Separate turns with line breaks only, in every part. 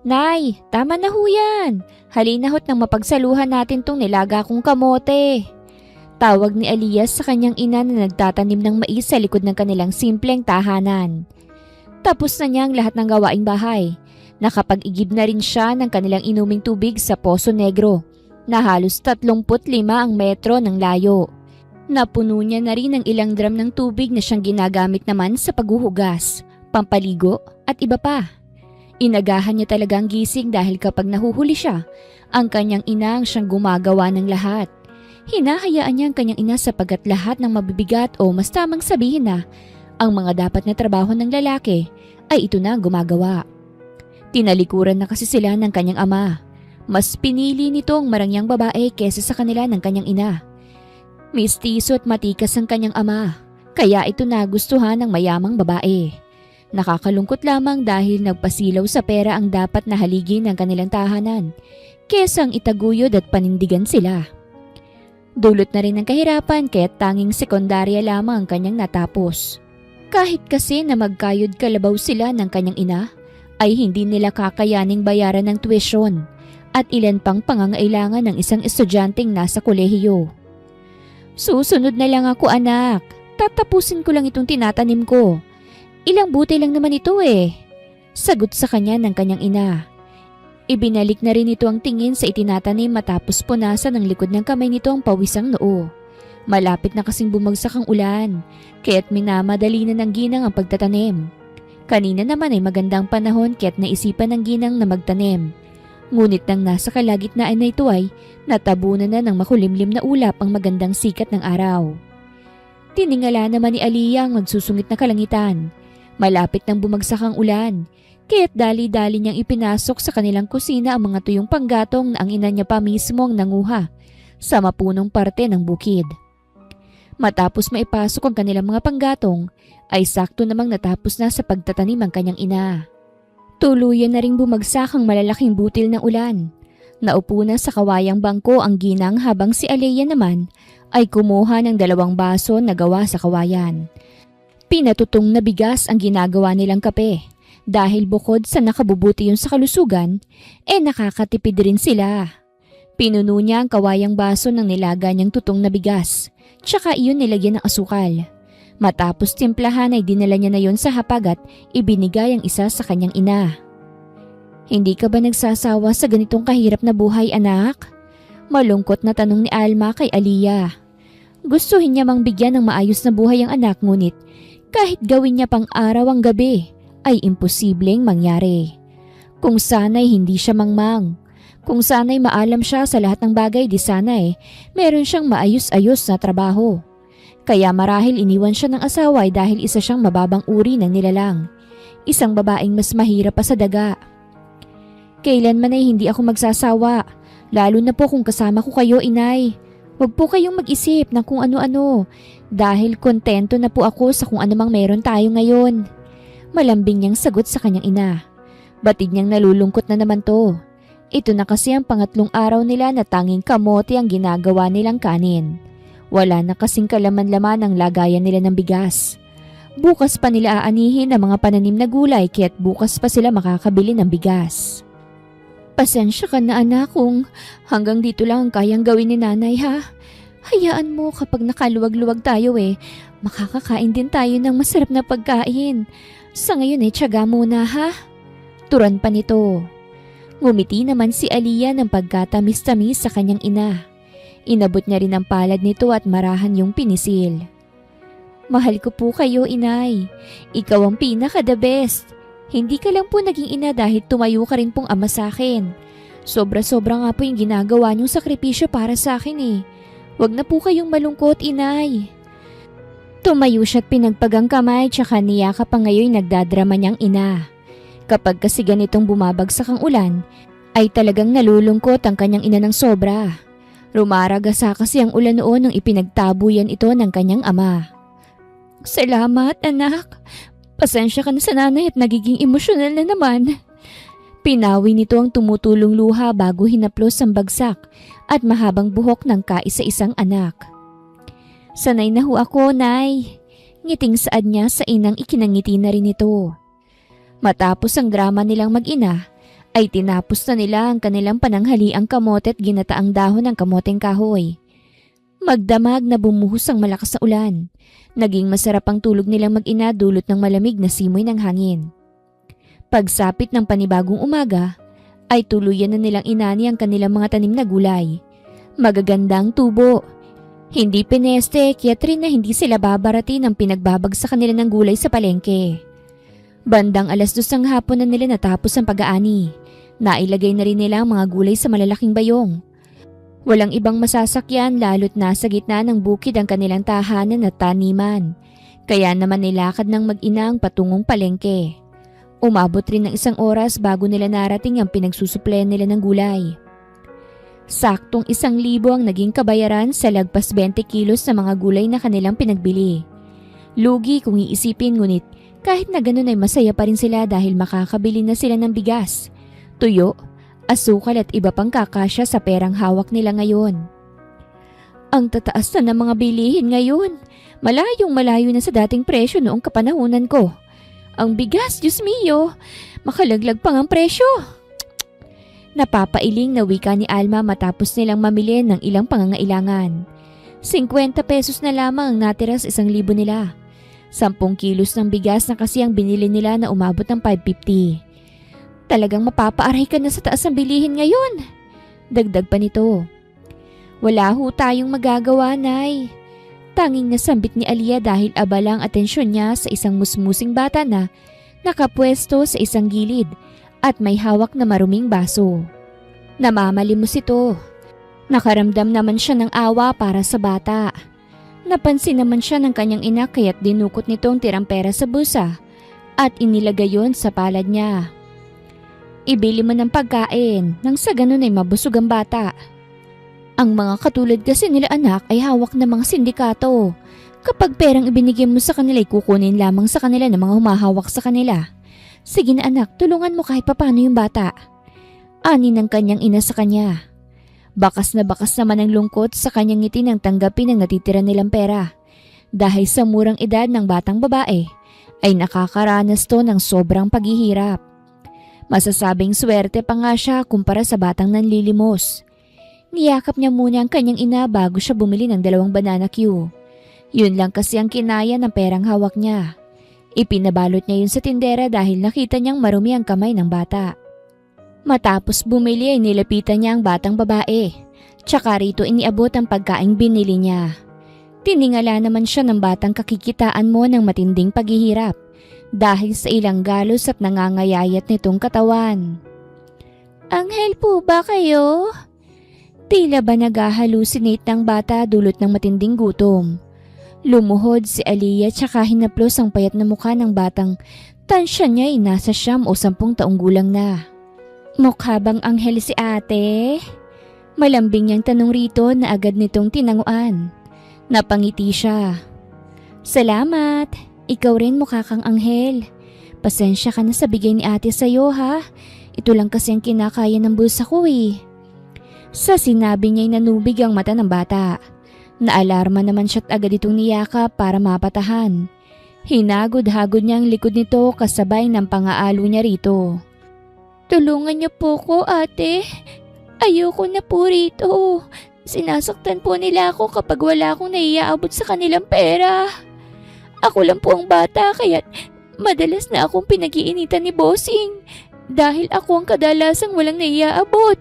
Nay, tama na ho yan. Halina ho't nang mapagsaluhan natin tong nilaga kong kamote. Tawag ni Elias sa kanyang ina na nagtatanim ng mais sa likod ng kanilang simpleng tahanan. Tapos na niya ang lahat ng gawaing bahay. Nakapag-igib na rin siya ng kanilang inuming tubig sa Poso Negro na halos 35 ang metro ng layo. Napuno niya na rin ang ilang drum ng tubig na siyang ginagamit naman sa paghuhugas, pampaligo at iba pa. Inagahan niya talaga ang gising dahil kapag nahuhuli siya, ang kanyang ina ang siyang gumagawa ng lahat. Hinahayaan niya ang kanyang ina sapagkat lahat ng mabibigat o mas tamang sabihin na ang mga dapat na trabaho ng lalaki ay ito na ang gumagawa. Tinalikuran na kasi sila ng kanyang ama. Mas pinili nitong marangyang babae kesa sa kanila ng kanyang ina. Mistiso at matikas ang kanyang ama, kaya ito nagustuhan ng mayamang babae. Nakakalungkot lamang dahil nagpasilaw sa pera ang dapat na haligi ng kanilang tahanan, kesang itaguyod at panindigan sila. Dulot na rin ng kahirapan kaya't tanging sekundarya lamang ang kanyang natapos. Kahit kasi na magkayod kalabaw sila ng kanyang ina, ay hindi nila kakayaning bayaran ng tuition at ilan pang pangangailangan ng isang estudyanteng nasa kolehiyo. Susunod na lang ako anak, tatapusin ko lang itong tinatanim ko. Ilang buti lang naman ito eh. Sagot sa kanya ng kanyang ina. Ibinalik na rin ito ang tingin sa itinatanim matapos punasan ng likod ng kamay nito ang pawisang noo. Malapit na kasing bumagsak ang ulan, kaya't minamadali na ng ginang ang pagtatanim. Kanina naman ay magandang panahon kaya't naisipan ng ginang na magtanim. Ngunit nang nasa kalagitnaan na ito ay natabunan na ng makulimlim na ulap ang magandang sikat ng araw. Tiningala naman ni Aliyah ang magsusungit na kalangitan. Malapit nang bumagsak ang ulan, kaya't dali-dali niyang ipinasok sa kanilang kusina ang mga tuyong panggatong na ang ina niya pa mismo ang nanguha sa mapunong parte ng bukid. Matapos maipasok ang kanilang mga panggatong, ay sakto namang natapos na sa pagtatanim ang kanyang ina. Tuluyan na ring bumagsak ang malalaking butil ng ulan. Naupo na sa kawayang bangko ang ginang habang si Aliyah naman ay kumuha ng 2 baso na gawa sa kawayan. Pinatutong na bigas ang ginagawa nilang kape dahil bukod sa nakabubuti yun sa kalusugan, nakakatipid rin sila. Pinuno niya ang kawayang baso ng nilaga niyang tutong na bigas, tsaka iyon nilagyan ng asukal. Matapos timplahan ay dinala niya na yun sa hapag at ibinigay ang isa sa kanyang ina. Hindi ka ba nagsasawa sa ganitong kahirap na buhay anak? Malungkot na tanong ni Alma kay Aliyah. Gustuhin niya mang bigyan ng maayos na buhay ang anak ngunit kahit gawin niya pang araw ang gabi, ay imposibleng mangyari. Kung sana'y hindi siya mangmang. Kung sana'y maalam siya sa lahat ng bagay, di sana'y meron siyang maayos-ayos na trabaho. Kaya marahil iniwan siya ng asawa dahil isa siyang mababang uri ng nilalang. Isang babaeng mas mahirap pa sa daga. Kailanman ay hindi ako magsasawa, lalo na po kung kasama ko kayo, inay. Huwag po kayong mag-isip ng kung ano-ano dahil kontento na po ako sa kung anumang meron tayo ngayon. Malambing niyang sagot sa kanyang ina. Batid niyang nalulungkot na naman to. Ito na kasi ang pangatlong araw nila na tanging kamote ang ginagawa nilang kanin. Wala na kasing kalaman-laman ang lagayan nila ng bigas. Bukas pa nila aanihin ang mga pananim na gulay kaya't bukas pa sila makakabili ng bigas. Pasensya ka na anak kung hanggang dito lang ang kayang gawin ni nanay ha. Hayaan mo kapag nakaluwag-luwag tayo makakakain din tayo ng masarap na pagkain. Sa ngayon tiyaga muna ha. Turan pa nito. Ngumiti naman si Aliyah ng pagkatamis-tamis sa kanyang ina. Inabot niya rin ang palad nito at marahan yung pinisil. Mahal ko po kayo inay. Ikaw ang pinaka-the best. Hindi ka lang po naging ina dahil tumayo ka rin pong ama sa akin. Sobra-sobra nga po yung ginagawa niyong sakripisyo para sa akin Huwag na po kayong malungkot, inay. Tumayo siya't pinagpagang kamay tsaka niyakap pa ngayon nagdadrama niyang ina. Kapag kasi ganitong bumabagsak ang ulan, ay talagang nalulungkot ang kanyang ina ng sobra. Rumaragasa kasi ang ulan noon nung ipinagtabuyan ito ng kanyang ama. Salamat, anak. Pasensya ka na sa nanay at nagiging emosyonal na naman. Pinawi nito ang tumutulong luha bago hinaplos ang bagsak at mahabang buhok ng kaisa-isang anak. Sanay na ho ako, nay. Ngiting saad niya sa inang ikinangiti na rin ito. Matapos ang drama nilang mag-ina, ay tinapos na nila ang kanilang pananghaliang kamote at ginataang dahon ng kamoteng kahoy. Magdamag na bumuhos ang malakas na ulan. Naging masarap ang tulog nilang mag-ina dulot ng malamig na simoy ng hangin. Pagsapit ng panibagong umaga, ay tuluyan na nilang inani ang kanilang mga tanim na gulay. Magagandang tubo. Hindi pineste, kaya rin na hindi sila babarati ng pinagbabagsakan nila ng gulay sa palengke. Bandang 2:00 ng hapon na nila natapos ang pag-aani. Nailagay na rin nila ang mga gulay sa malalaking bayong. Walang ibang masasakyan lalo't nasa gitna ng bukid ang kanilang tahanan at taniman. Kaya naman nilakad ng mag-ina ang patungong palengke. Umabot rin ng 1 oras bago nila narating ang pinagsusuplayan nila ng gulay. Saktong 1,000 ang naging kabayaran sa lagpas 20 kilos na mga gulay na kanilang pinagbili. Lugi kung iisipin, ngunit kahit na ganun ay masaya pa rin sila dahil makakabili na sila ng bigas, tuyo, asukal at iba pang kakasya sa perang hawak nila ngayon. Ang tataas na ng mga bilihin ngayon. Malayong malayo na sa dating presyo noong kapanahunan ko. Ang bigas, Diyos mio, makalaglag pang ang presyo. Napapailing na wika ni Alma matapos nilang mamili ng ilang pangangailangan. 50 pesos na lamang ang natira sa 1,000 nila. 10 kilos ng bigas na kasi ang binili nila na umabot ng 550. Talagang mapapaaray ka na sa taas ng bilihin ngayon. Dagdag pa nito. Wala ho tayong magagawa, Nay. Tanging nasambit ni Aliyah dahil abala ang atensyon niya sa isang musmusing bata na nakapwesto sa isang gilid at may hawak na maruming baso. Namamalimos ito. Nakaramdam naman siya ng awa para sa bata. Napansin naman siya ng kanyang ina kaya't dinukot nitong tirang pera sa bulsa at inilagay yon sa palad niya. Ibili mo ng pagkain nang sa ganun ay mabusog ang bata. Ang mga katulad kasi nila anak ay hawak ng mga sindikato. Kapag perang ibinigay mo sa kanila ay kukunin lamang sa kanila ng mga humahawak sa kanila. Sige na anak, tulungan mo kahit papano yung bata. Ani ng kanyang ina sa kanya. Bakas naman ang lungkot sa kanyang ngiti nang tanggapin ang natitira nilang pera. Dahil sa murang edad ng batang babae, ay nakakaranas to ng sobrang paghihirap. Masasabing swerte pa nga siya kumpara sa batang nanlilimos. Niyakap niya muna ang kanyang ina bago siya bumili ng 2 banana Q. Yun lang kasi ang kinaya ng perang hawak niya. Ipinabalot niya yun sa tindera dahil nakita niyang marumi ang kamay ng bata. Matapos bumili ay nilapitan niya ang batang babae. Tsaka rito iniabot ang pagkaing binili niya. Tiningala naman siya ng batang kakikitaan mo ng matinding paghihirap dahil sa ilang galos at nangangayayat nitong katawan. Anghel po ba kayo? Tila ba nag-halusinate ng bata dulot ng matinding gutom. Lumuhod si Aliyah tsaka hinaplos ang payat na mukha ng batang tansya niya ay nasa 9 o 10 taong gulang na. Mukha bang anghel si ate? Malambing niyang tanong rito na agad nitong tinanguan. Napangiti siya. Salamat, ikaw rin mukha kang anghel. Pasensya ka na sa bigay ni ate sa'yo ha. Ito lang kasi ang kinakaya ng bulsa ko eh. Sa sinabi niya'y nanubig ang mata ng bata. Naalarma naman siya't agad itong niyakap para mapatahan. Hinagod-hagod niya ang likod nito kasabay ng pangaalo niya rito. Tulungan niyo po ko ate. Ayoko na po rito. Sinasaktan po nila ako kapag wala akong naiaabot sa kanilang pera. Ako lang po ang bata kaya't madalas na akong pinag-iinitan ni Bossing dahil ako ang kadalasang walang naiaabot.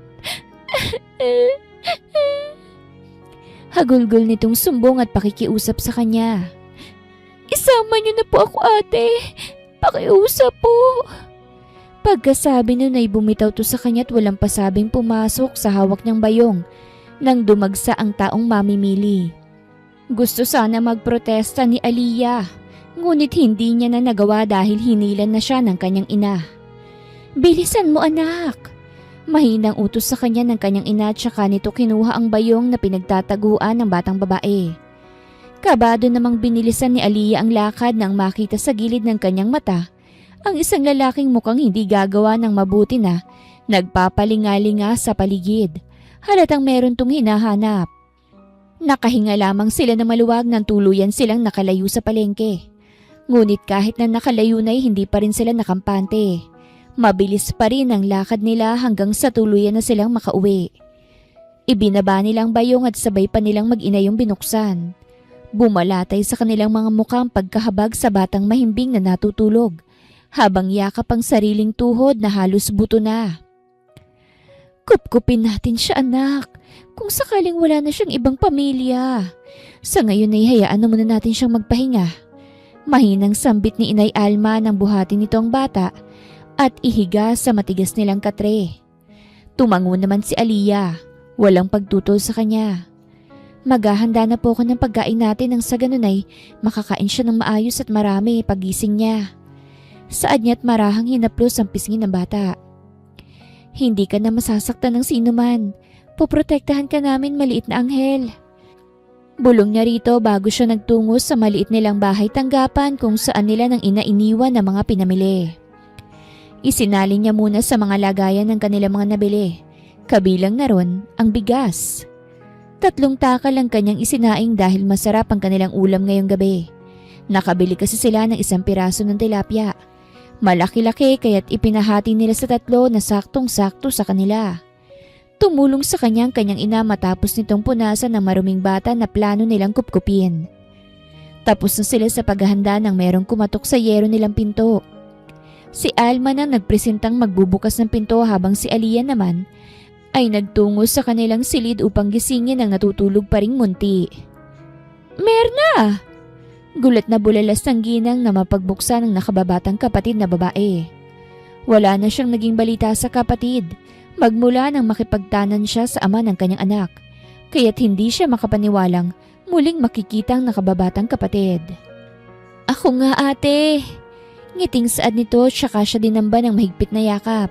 Hagulgol nitong sumbong at pakikiusap sa kanya. Isama niyo na po ako ate. Pakiusap po. Pagkasabi nun ay bumitaw to sa kanya't walang pasabing pumasok sa hawak niyang bayong nang dumagsa ang taong mamimili. Gusto sana magprotesta ni Aliyah, ngunit hindi niya na nagawa dahil hinilan na siya ng kanyang ina. Bilisan mo anak! Mahinang utos sa kanya ng kanyang ina tsaka nito kinuha ang bayong na pinagtataguan ng batang babae. Kabado namang binilisan ni Aliyah ang lakad nang makita sa gilid ng kanyang mata ang isang lalaking mukhang hindi gagawa ng mabuti na nagpapalingalinga sa paligid. Halatang meron tong hinahanap. Nakahinga lamang sila na maluwag nang tuluyan silang nakalayo sa palengke. Ngunit kahit na nakalayo na hindi pa rin sila nakampante. Mabilis pa rin ang lakad nila hanggang sa tuluyan na silang makauwi. Ibinaba nilang bayong at sabay pa nilang mag-ina yung binuksan. Bumalatay sa kanilang mga mukhang pagkahabag sa batang mahimbing na natutulog, habang yakap ang sariling tuhod na halos buto na. Kupkupin natin siya, anak, kung sakaling wala na siyang ibang pamilya. Sa ngayon ay hayaan na muna natin siyang magpahinga. Mahinang sambit ni Inay Alma nang buhatin nito ang bata at ihiga sa matigas nilang katre. Tumango naman si Aliyah, walang pagtutol sa kanya. Maghahanda na po ako ng pagkain natin nang sa ganun ay makakain siya ng maayos at marami pagising niya. Saad niya at marahang hinaplos ang pisngi ng bata. Hindi ka na masasaktan ng sino man. Poprotektahan ka namin, maliit na anghel. Bulong niya rito bago siya nagtungo sa maliit nilang bahay tanggapan kung saan nila nang iniwan ng mga pinamili. Isinalin niya muna sa mga lagayan ng kanilang mga nabili. Kabilang na ron ang bigas. 3 takal ang kanyang isinaing dahil masarap ang kanilang ulam ngayong gabi. Nakabili kasi sila ng 1 piraso ng tilapia. Malaki-laki kaya't ipinahati nila sa 3 na saktong-sakto sa kanila. Tumulong sa kanyang ina matapos nitong punasan ng maruming bata na plano nilang kupkupin. Tapos na sila sa paghahanda nang merong kumatok sa yero nilang pinto. Si Alma na nagpresentang magbubukas ng pinto habang si Aliyah naman ay nagtungo sa kanilang silid upang gisingin ang natutulog pa ring munti. Merna! Gulat na bulalas ng ginang na mapagbuksan ng nakababatang kapatid na babae. Wala na siyang naging balita sa kapatid. Magmula nang makipagtanan siya sa ama ng kanyang anak, kaya't hindi siya makapaniwalang muling makikita ang nakababatang kapatid. Ako nga ate, ngiting saad nito tsaka siya dinamba ng mahigpit na yakap.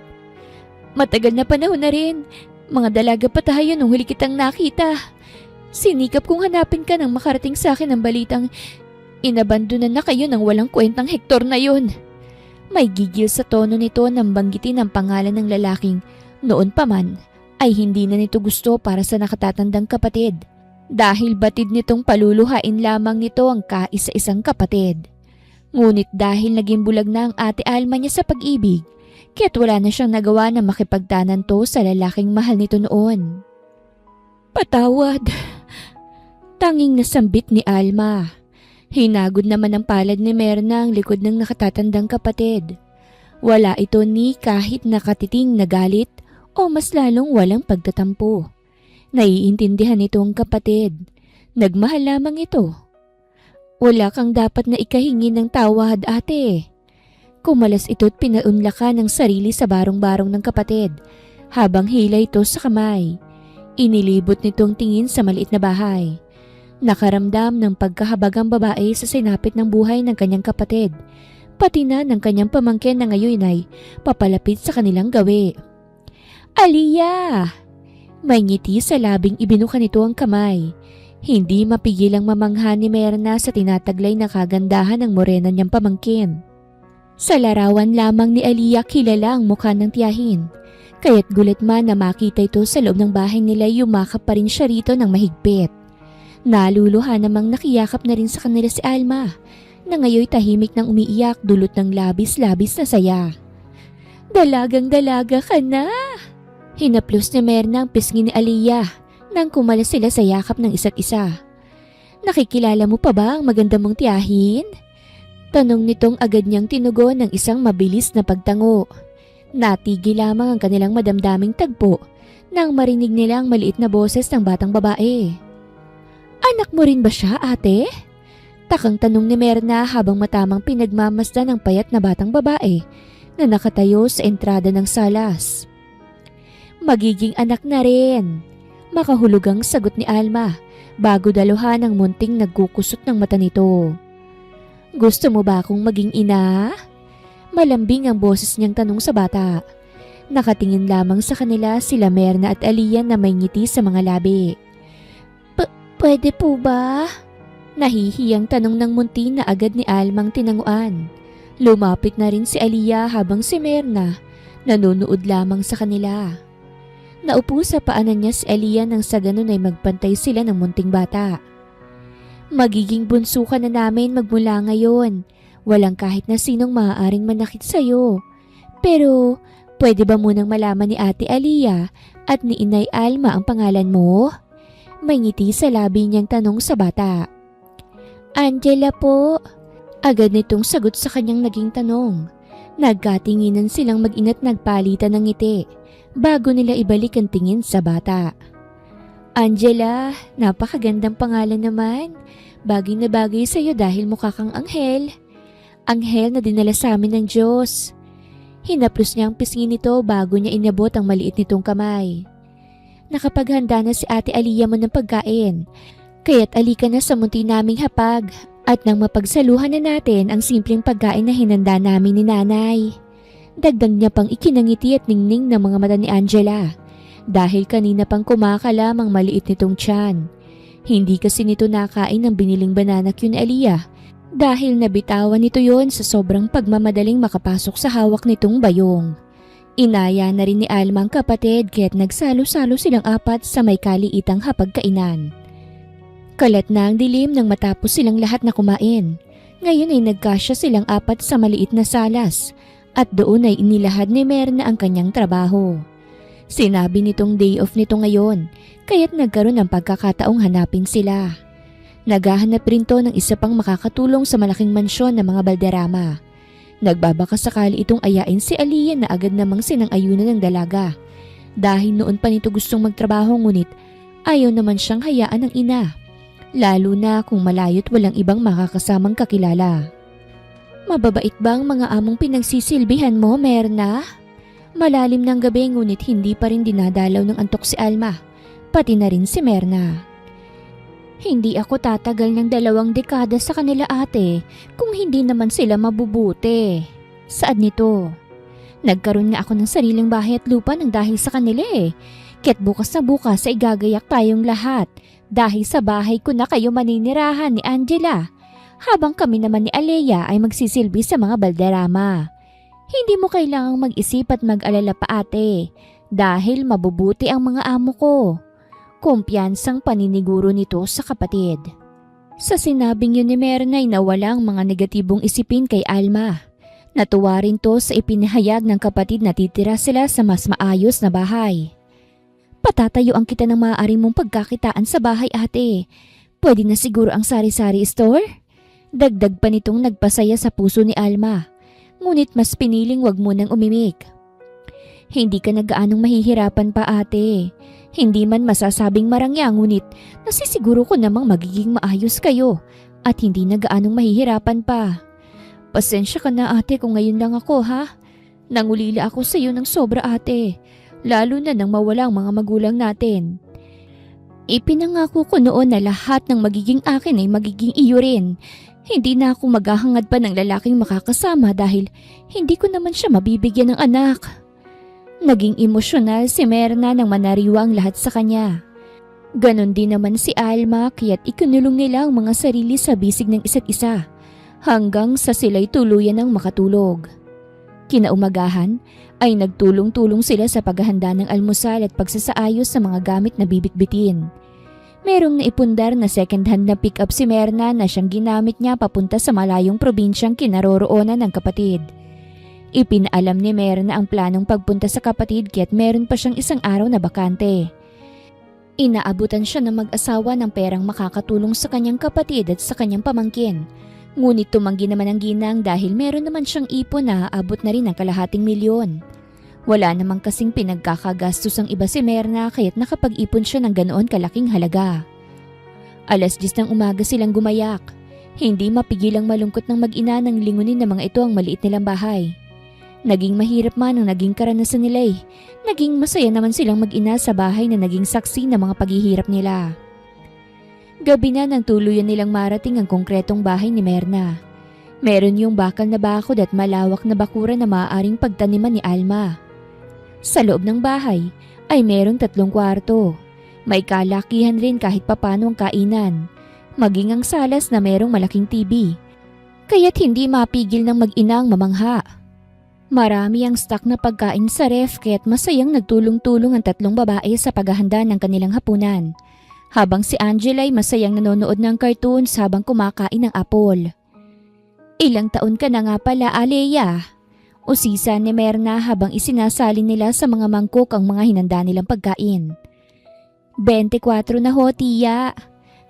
Matagal na panahon na rin, mga dalaga pa tayo nung huli kitang nakita. Sinikap kong hanapin ka nang makarating sa akin ang balitang inabandonan na kayo ng walang kwentang Hector na yun. May gigil sa tono nito nang banggitin ang pangalan ng lalaking noon pa man ay hindi na nito gusto para sa nakatatandang kapatid dahil batid nitong paluluhain lamang nito ang kaisa-isang kapatid. Ngunit dahil naging bulag na ang ate Alma niya sa pag-ibig, kaya't wala na siyang nagawa na makipagtanan to sa lalaking mahal nito noon. Patawad! Tanging nasambit ni Alma. Hinagod naman ang palad ni Merna ang likod ng nakatatandang kapatid. Wala ito ni kahit nakatiting na galit o mas lalong walang pagtatampo. Naiintindihan nito ang kapatid. Nagmahal lamang ito. Wala kang dapat na ikahingi ng tawad, ate. Kumalas ito't pinaunlakan ng sarili sa barong-barong ng kapatid habang hila ito sa kamay. Inilibot nitong tingin sa maliit na bahay. Nakaramdam ng pagkahabag ang babae sa sinapit ng buhay ng kanyang kapatid, pati na ng kanyang pamangkin na ngayon ay papalapit sa kanilang gawi. Aliyah! May ngiti sa labing ibinuka nito ang kamay. Hindi mapigilang mamangha ni Merna sa tinataglay na kagandahan ng morena niyang pamangkin. Sa larawan lamang ni Aliyah kilala ang mukha ng tiyahin. Kaya't gulat man na makita ito sa loob ng bahay nila, yumakap pa rin siya rito ng mahigpit. Naluluha namang nakiyakap na rin sa kanila si Alma na ngayoy tahimik nang umiiyak dulot ng labis-labis na saya. Dalagang dalaga ka na! Hinaplos ni Merna ang pisngi ni Aliyah nang kumalas sila sa yakap ng isa't isa. Nakikilala mo pa ba ang maganda mong tiyahin? Tanong nitong agad niyang tinugon ng isang mabilis na pagtango. Natigil lamang ang kanilang madamdaming tagpo nang marinig nila ang maliit na boses ng batang babae. Anak mo rin ba siya, ate? Takang tanong ni Merna habang matamang pinagmamasdan ng payat na batang babae na nakatayo sa entrada ng salas. Magiging anak na rin. Makahulugang sagot ni Alma bago daluhan ng munting nagkukusot ng mata nito. Gusto mo ba akong maging ina? Malambing ang boses niyang tanong sa bata. Nakatingin lamang sa kanila sila Merna at Aliyah na may ngiti sa mga labi. Pwede po ba? Nahihiyang tanong ng munti na agad ni Almang tinanguan. Lumapit na rin si Aliyah habang si Merna nanonood lamang sa kanila. Naupo sa paanan niya si Aliyah nang sa ganun ay magpantay sila ng munting bata. Magiging bunso ka na namin magmula ngayon. Walang kahit na sinong maaaring manakit sa'yo. Pero, pwede ba munang malaman ni Ate Aliyah at ni Inay Alma ang pangalan mo? May ngiti sa labi niyang tanong sa bata. Angela po. Agad nitong sagot sa kanyang naging tanong. Nagkatinginan silang mag-ina't nagpalitan ng ngiti bago nila ibalik ang tingin sa bata. Angela, napakagandang pangalan naman. Bagay na bagay sa'yo dahil mukha kang anghel. Anghel na dinala sa amin ng Diyos. Hinaplos niya ang pisngi nito bago niya inabot ang maliit nitong kamay. Nakapaghanda na si Ate Aliyah mo ng pagkain, kaya't alika na sa munti naming hapag at nang mapagsaluhan na natin ang simpleng pagkain na hinanda namin ni Nanay. Dagdag niya pang ikinangiti at ningning ng mga mata ni Angela dahil kanina pang kumakalam ang maliit nitong tiyan. Hindi kasi nito nakain ng biniling banana cue ni Aliyah dahil nabitawan nito yon sa sobrang pagmamadaling makapasok sa hawak nitong bayong. Inaya na rin ni Alma ang kapatid kaya't nagsalo-salo silang apat sa may kaliitang hapagkainan. Kalat na ang dilim nang matapos silang lahat na kumain. Ngayon ay nagkasya silang apat sa maliit na salas at doon ay inilahad ni Merna ang kanyang trabaho. Sinabi nitong day off nito ngayon kaya't nagkaroon ng pagkakataong hanapin sila. Naghahanap rin to ng isa pang makakatulong sa malaking mansyon ng mga Balderrama. Nagbabaka sakali itong ayain si Aliyah na agad namang sinang-ayunan ng dalaga. Dahil noon pa nito gustong magtrabaho ngunit ayaw naman siyang hayaan ng ina. Lalo na kung malayo't walang ibang makakasamang kakilala. Mababait bang mga among pinagsisilbihan mo, Merna? Malalim ng gabi ngunit hindi pa rin dinadalaw ng antok si Alma, pati na rin si Merna. Hindi ako tatagal ng 2 dekada sa kanila ate kung hindi naman sila mabubuti. Saad nito? Nagkaroon nga ako ng sariling bahay at lupa ng dahil sa kanila eh. Kaya't bukas na bukas ay gagayak tayong lahat dahil sa bahay ko na kayo maninirahan ni Angela. Habang kami naman ni Aliyah ay magsisilbi sa mga Balderrama. Hindi mo kailangang mag-isip at mag-alala pa ate dahil mabubuti ang mga amo ko. Kumpiyansang paniniguro nito sa kapatid. Sa sinabing yun ni Merna ay nawala ang mga negatibong isipin kay Alma. Natuwa rin to sa ipinahayag ng kapatid na titira sila sa mas maayos na bahay. Patatayuan kita ng maaari mong pagkakitaan sa bahay ate. Pwede na siguro ang sari-sari store? Dagdag pa nitong nagpasaya sa puso ni Alma. Ngunit mas piniling wag mo nang umimik. Hindi ka na gaanong mahihirapan pa ate. Hindi man masasabing marangya ngunit nasisiguro ko namang magiging maayos kayo at hindi na gaanong mahihirapan pa. Pasensya ka na ate kung ngayon lang ako ha. Nangulila ako sa iyo ng sobra ate. Lalo na nang mawala ang mga magulang natin. Ipinangako ko noon na lahat ng magiging akin ay magiging iyo rin. Hindi na ako maghahangad pa ng lalaking makakasama dahil hindi ko naman siya mabibigyan ng anak. Naging emosyonal si Merna nang manariwa ang lahat sa kanya. Ganon din naman si Alma kaya't ikinulong nila ang mga sarili sa bisig ng isa't isa hanggang sa sila'y tuluyan ng makatulog. Kinaumagahan ay nagtulong-tulong sila sa paghahanda ng almusal at pagsasaayos sa mga gamit na bibitbitin. Merong naipundar na second-hand na pick-up si Merna na siyang ginamit niya papunta sa malayong probinsyang kinaroroonan ng kapatid. Ipinaalam ni Merna ang planong pagpunta sa kapatid kaya't meron pa siyang 1 araw na bakante. Inaabutan siya ng mag-asawa ng perang makakatulong sa kanyang kapatid at sa kanyang pamangkin. Ngunit tumanggi naman ang ginang dahil meron naman siyang ipon na aabot na rin ng ₱250,000. Wala namang kasing pinagkakagastos ang iba si Merna kaya't nakapag-ipon siya ng ganoon kalaking halaga. 10:00 ng umaga silang gumayak. Hindi mapigilang malungkot ng mag-ina ng lingunin ng mga ito ang maliit nilang bahay. Naging mahirap man ang naging karanasan nila eh. Naging masaya naman silang mag-ina sa bahay na naging saksi ng mga paghihirap nila. Gabi na nang tuluyan nilang marating ang konkretong bahay ni Merna. Meron yung bakal na bakod at malawak na bakuran na maaaring pagtaniman ni Alma. Sa loob ng bahay ay merong 3 kwarto. May kalakihan rin kahit papano ang kainan. Maging ang salas na merong malaking TV. Kaya't hindi mapigil ng mag-ina ang mamangha. Marami ang stock na pagkain sa ref kaya't masayang nagtulong-tulong ang 3 babae sa paghahanda ng kanilang hapunan. Habang si Angela ay masayang nanonood ng cartoons habang kumakain ng apol. Ilang taon ka na nga pala, Alea? Usisa ni Merna habang isinasalin nila sa mga mangkok ang mga hinanda nilang pagkain. 24 na ho, tiya.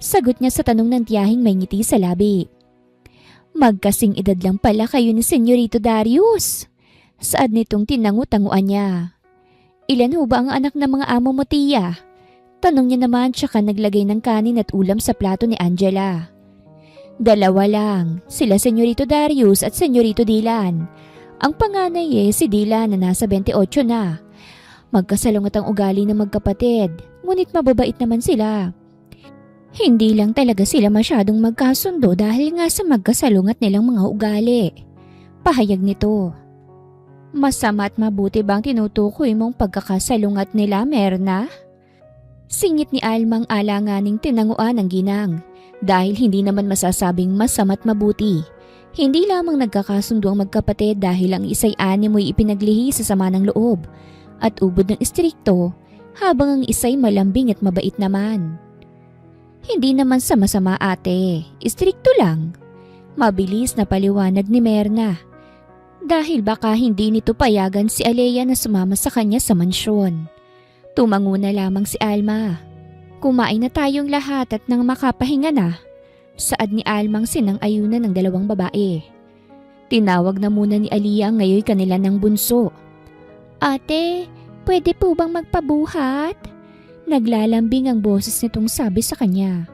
Sagot niya sa tanong ng tiyahing may ngiti sa labi. Magkasing edad lang pala kayo ni Senyorito Darius. Saad nitong tinangu-tanguan niya. Ilan ho ba ang anak ng mga amo mo, tiya? Tanong niya naman tsaka naglagay ng kanin at ulam sa plato ni Angela. 2 lang, sila Senyorito Darius at Senyorito Dylan. Ang panganay si Dylan na nasa 28 na. Magkasalungat ang ugali ng magkapatid, ngunit mababait naman sila. Hindi lang talaga sila masyadong magkasundo dahil nga sa magkasalungat nilang mga ugali. Pahayag nito. Masama at mabuti bang tinutukoy mong pagkakasalungat nila, Merna? Singit ni Almang alanganing tinanguan ng ginang. Dahil hindi naman masasabing masama't mabuti. Hindi lamang nagkakasundo ang magkapatid dahil ang isa'y animoy ipinaglihi sa sama ng loob at ubod ng istrikto habang ang isa'y malambing at mabait naman. Hindi naman sa masama, ate, istrikto lang. Mabilis na paliwanag ni Merna. Dahil baka hindi nito payagan si Alea na sumama sa kanya sa mansyon. Tumango na lamang si Alma. Kumain na tayong lahat at nang makapahinga na, saad ni Almang sinang-ayunan ng 2 babae. Tinawag na muna ni Aliyah ngayon kanila ng bunso. Ate, pwede po bang magpabuhat? Naglalambing ang boses nitong sabi sa kanya.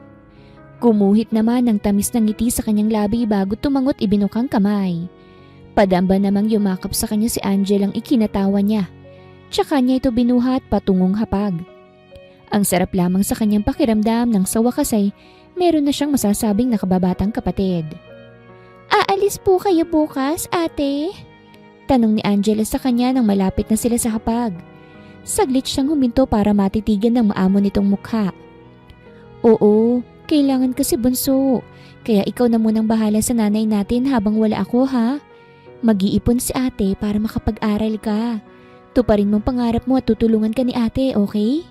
Gumuhit naman ng tamis ng ngiti sa kanyang labi bago tumangot ibinukang kamay. Padamba namang yumakap sa kanya si Angel ang ikinatawa niya. Tsaka niya ito binuhat patungong hapag. Ang sarap lamang sa kanyang pakiramdam nang sa wakas ay meron na siyang masasabing nakababatang kapatid. Aalis po kayo bukas, ate? Tanong ni Angela sa kanya nang malapit na sila sa hapag. Saglit siyang huminto para matitigan ng maamo nitong mukha. Oo, kailangan kasi bunso. Kaya ikaw na munang bahala sa nanay natin habang wala ako, ha? Mag-iipon si ate para makapag-aral ka. Tuparin mong pangarap mo at tutulungan ka ni ate, okay?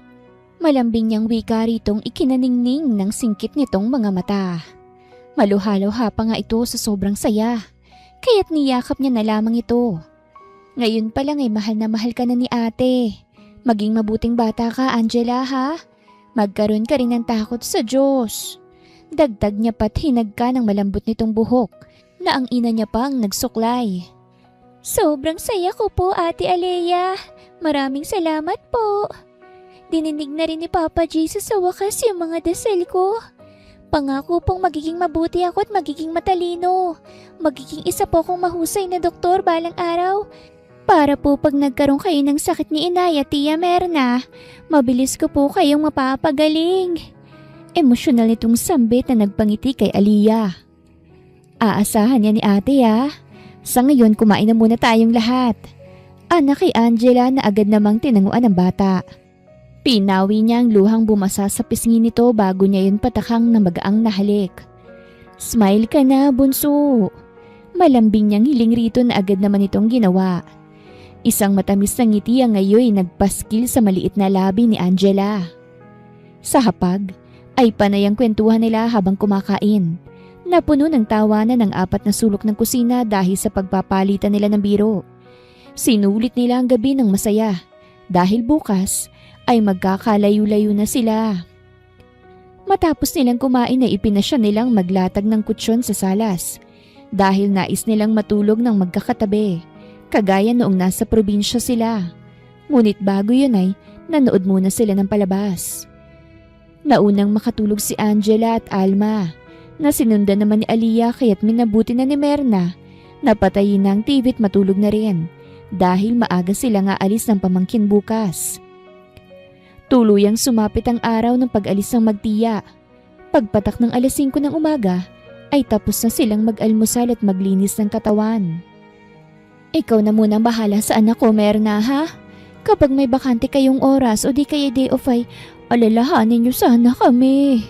Malambing niyang wika ritong ikinaningning ng singkit nitong mga mata. Maluha-luha pa nga ito sa sobrang saya, kaya't niyakap niya na lamang ito. Ngayon pa lang ay mahal na mahal ka na ni ate. Maging mabuting bata ka, Angela, ha? Magkaroon ka rin ng takot sa Diyos. Dagdag niya pa't hinagka ng malambot nitong buhok na ang ina niya pang nagsuklay. Sobrang saya ko po, Ate Alea. Maraming salamat po. Dininig na rin ni Papa Jesus sa wakas yung mga dasal ko. Pangako pong magiging mabuti ako at magiging matalino. Magiging isa po akong mahusay na doktor balang araw. Para po pag nagkaroon kayo ng sakit ni Inay at Tia Merna, mabilis ko po kayong mapapagaling. Emosyonal nitong sambit na nagpangiti kay Aliyah. Aasahan niya ni ate, ha? Sa ngayon kumain na muna tayong lahat. Anak kay Angela na agad namang tinanguan ng bata. Pinawi niya ang luhang bumasa sa pisngi nito bago niya yun patakang na magaang nahalik. Smile ka na, bunso. Malambing niyang hiling rito na agad naman itong ginawa. Isang matamis na ngiti ang ngayon nagpaskil sa maliit na labi ni Angela. Sa hapag ay panay ang kwentuhan nila habang kumakain. Napuno ng tawanan ng 4 na sulok ng kusina dahil sa pagpapalitan nila ng biro. Sinulit nila ang gabi ng masaya dahil bukas ay magkakalayo-layo na sila. Matapos nilang kumain ay ipinasya nilang maglatag ng kutsyon sa salas dahil nais nilang matulog ng magkakatabi, kagaya noong nasa probinsya sila. Ngunit bago yun ay nanood muna sila ng palabas. Naunang makatulog si Angela at Alma, na sinundan naman ni Aliyah kaya't minabuti na ni Merna na patayin na ang TV at matulog na rin dahil maaga sila nga alis ng pamangkin bukas. Tuluyang sumapit ang araw ng pag-alis ng magtiya. Pagpatak ng 5:00 ng umaga ay tapos na silang mag-almusal at maglinis ng katawan. Ikaw na muna bahala sa anak ko, Merna, ha? Kapag may bakante kayong oras o di kaya day off ay alalahanin niyo sana kami.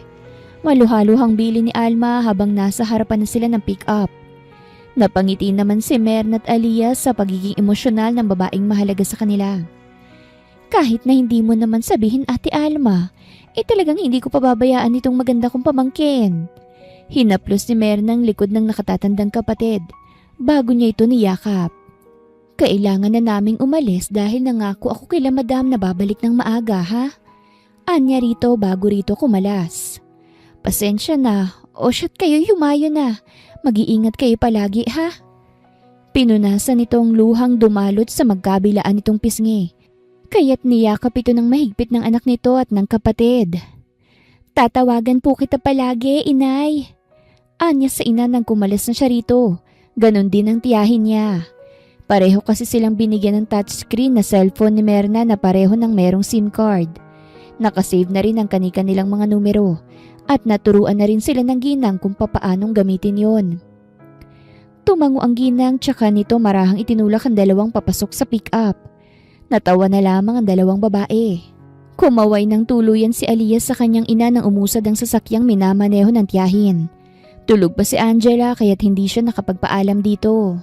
Maluhaluhang bili ni Alma habang nasa harapan na sila ng pick-up. Napangiti naman si Merna at Aliyah sa pagiging emosyonal ng babaeng mahalaga sa kanila. Kahit na hindi mo naman sabihin, Ate Alma, talagang hindi ko pababayaan itong maganda kong pamangkin. Hinaplos ni Merna ang likod ng nakatatandang kapatid bago niya ito niyakap. Kailangan na naming umalis dahil nangako ako kila madam na babalik ng maaga, ha? Anya rito bago rito kumalas. Pasensya na, o shit kayo, humayo na. Mag-iingat kayo palagi, ha? Pinunasan nitong luhang dumalot sa magkabilaan nitong pisngi. Kaya't niyakap ito ng mahigpit ng anak nito at ng kapatid. Tatawagan po kita palagi, inay. Anya sa ina nang kumalas na siya rito. Ganon din ang tiyahin niya. Pareho kasi silang binigyan ng touchscreen na cellphone ni Merna na pareho ng merong SIM card. Nakasave na rin ang kani-kanilang mga numero at naturuan na rin sila ng ginang kung papaanong gamitin yon. Tumango ang ginang tsaka nito marahang itinulak ang dalawang papasok sa pick-up. Natawa na lamang ang dalawang babae. Kumaway ng tuluyan si Aliyah sa kanyang ina nang umusad ang sasakyang minamaneho ng tiyahin. Tulog pa si Angela kaya't hindi siya nakapagpaalam dito.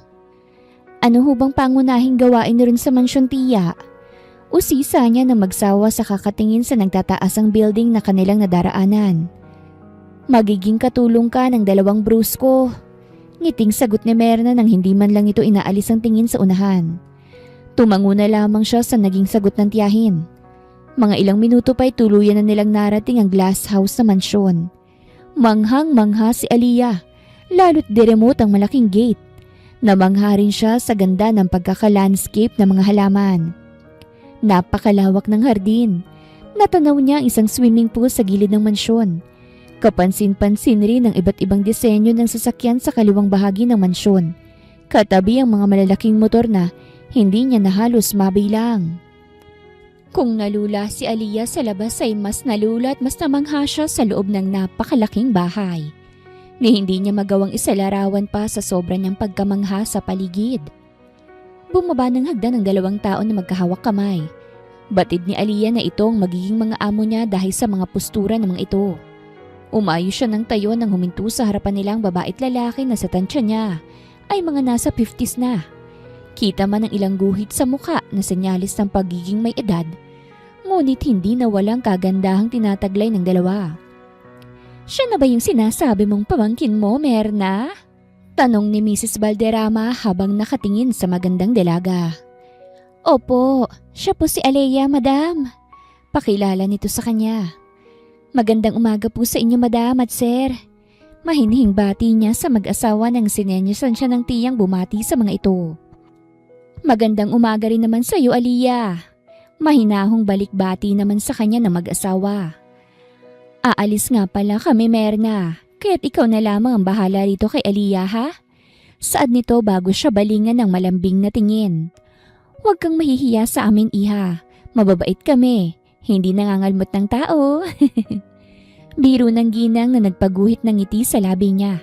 Ano hubang pangunahing gawain rin sa mansyon, tiya? Usisa niya na magsawa sa kakatingin sa nagtataasang building na kanilang nadaraanan. Magiging katulong ka ng dalawang brusko. Ngiting sagot ni Merna nang hindi man lang ito inaalis ang tingin sa unahan. Tumango na lamang siya sa naging sagot ng tiyahin. Mga ilang minuto pa'y tuluyan na nilang narating ang glass house sa mansyon. Manghang-mangha si Aliyah, lalo't diremot ang malaking gate. Namangha rin siya sa ganda ng pagkaka-landscape ng mga halaman. Napakalawak ng hardin. Natanaw niya ang isang swimming pool sa gilid ng mansyon. Kapansin-pansin rin ang iba't ibang disenyo ng sasakyan sa kaliwang bahagi ng mansyon. Katabi ang mga malalaking motor na hindi niya na halos mabilang. Kung nalula si Aliyah sa labas ay mas nalula at mas namangha siya sa loob ng napakalaking bahay. Ni hindi niya magawang isalarawan pa sa sobra niyang pagkamangha sa paligid. Bumaba ng hagdan ng dalawang tao na magkahawak kamay. Batid ni Aliyah na itong magiging mga amo niya dahil sa mga postura ng mga ito. Umayo siya ng tayo nang huminto sa harapan nilang babae at lalaki na sa tansya niya ay mga nasa 50s na. Kita man ang ilang guhit sa mukha na senyalis ng pagiging may edad. Ngunit hindi na walang kagandahang tinataglay ng dalawa. Siya na ba yung sinasabi mong pamangkin mo, Merna? Tanong ni Mrs. Valderrama habang nakatingin sa magandang dalaga. Opo, siya po si Aliyah, madam. Pakilala nito sa kanya. Magandang umaga po sa inyo, madam at sir. Mahinhing bati niya sa mag-asawa nang sinenyasan siya ng tiyang bumati sa mga ito. Magandang umaga rin naman sa iyo, Aliyah. Mahinahong balikbati naman sa kanya ng mag-asawa. Aalis nga pala kami, Merna, kaya't ikaw na lamang ang bahala rito kay Aliyah, ha? Saad nito bago siya balingan ng malambing na tingin. Huwag kang mahihiya sa amin, iha. Mababait kami, hindi nangangalmot ng tao. Biro ng ginang na nagpaguhit ng ngiti sa labi niya.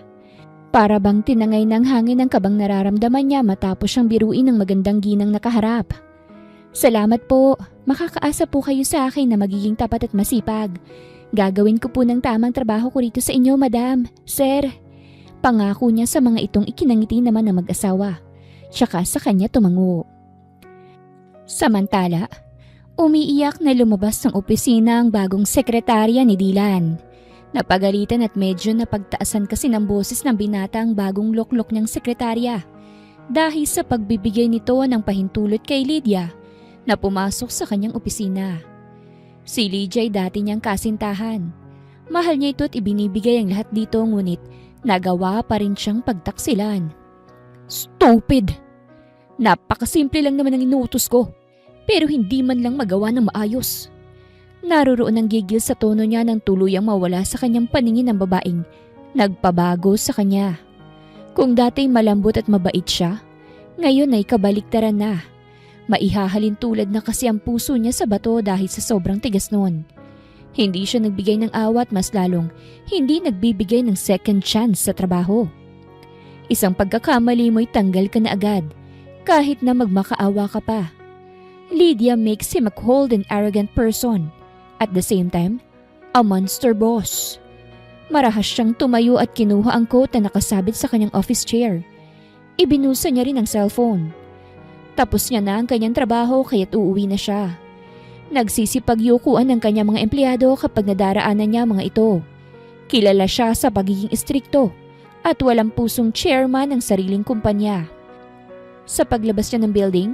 Para bang tinangay ng hangin ang kabang nararamdaman niya matapos siyang biruin ng magandang ginang nakaharap. Salamat po. Makakaasa po kayo sa akin na magiging tapat at masipag. Gagawin ko po ng tamang trabaho ko rito sa inyo, madam, sir. Pangako niya sa mga itong ikinangiti naman ng mag-asawa. Tsaka sa kanya tumango. Samantala, umiiyak na lumabas ng opisina ang bagong sekretarya ni Dylan. Napagalitan at medyo napagtaasan kasi ng boses ng binata ang bagong loklok niyang sekretarya dahil sa pagbibigay nito ng pahintulot kay Lydia na pumasok sa kanyang opisina. Si Lydia ay dati niyang kasintahan. Mahal niya ito at ibinibigay ang lahat dito ngunit nagawa pa rin siyang pagtaksilan. Stupid! Napakasimple lang naman ang inuutos ko pero hindi man lang magawa ng maayos. Naroroon ang gigil sa tono niya nang tuluyang mawala sa kanyang paningin ng babaeng nagpabago sa kanya. Kung dati malambot at mabait siya, ngayon ay kabaliktaran na. Maihahalin tulad na kasi ang puso niya sa bato dahil sa sobrang tigas noon. Hindi siya nagbigay ng awat, mas lalong hindi nagbibigay ng second chance sa trabaho. Isang pagkakamali mo'y tanggal ka na agad, kahit na magmakaawa ka pa. Lydia makes him a cold and arrogant person. At the same time, a monster boss. Marahas siyang tumayo at kinuha ang coat na nakasabit sa kanyang office chair. Ibinusa niya rin ang cellphone. Tapos niya na ang kanyang trabaho kaya't uuwi na siya. Nagsisipagyukuan ng kanyang mga empleyado kapag nadaraanan niya mga ito. Kilala siya sa pagiging istrikto at walang pusong chairman ng sariling kumpanya. Sa paglabas niya ng building,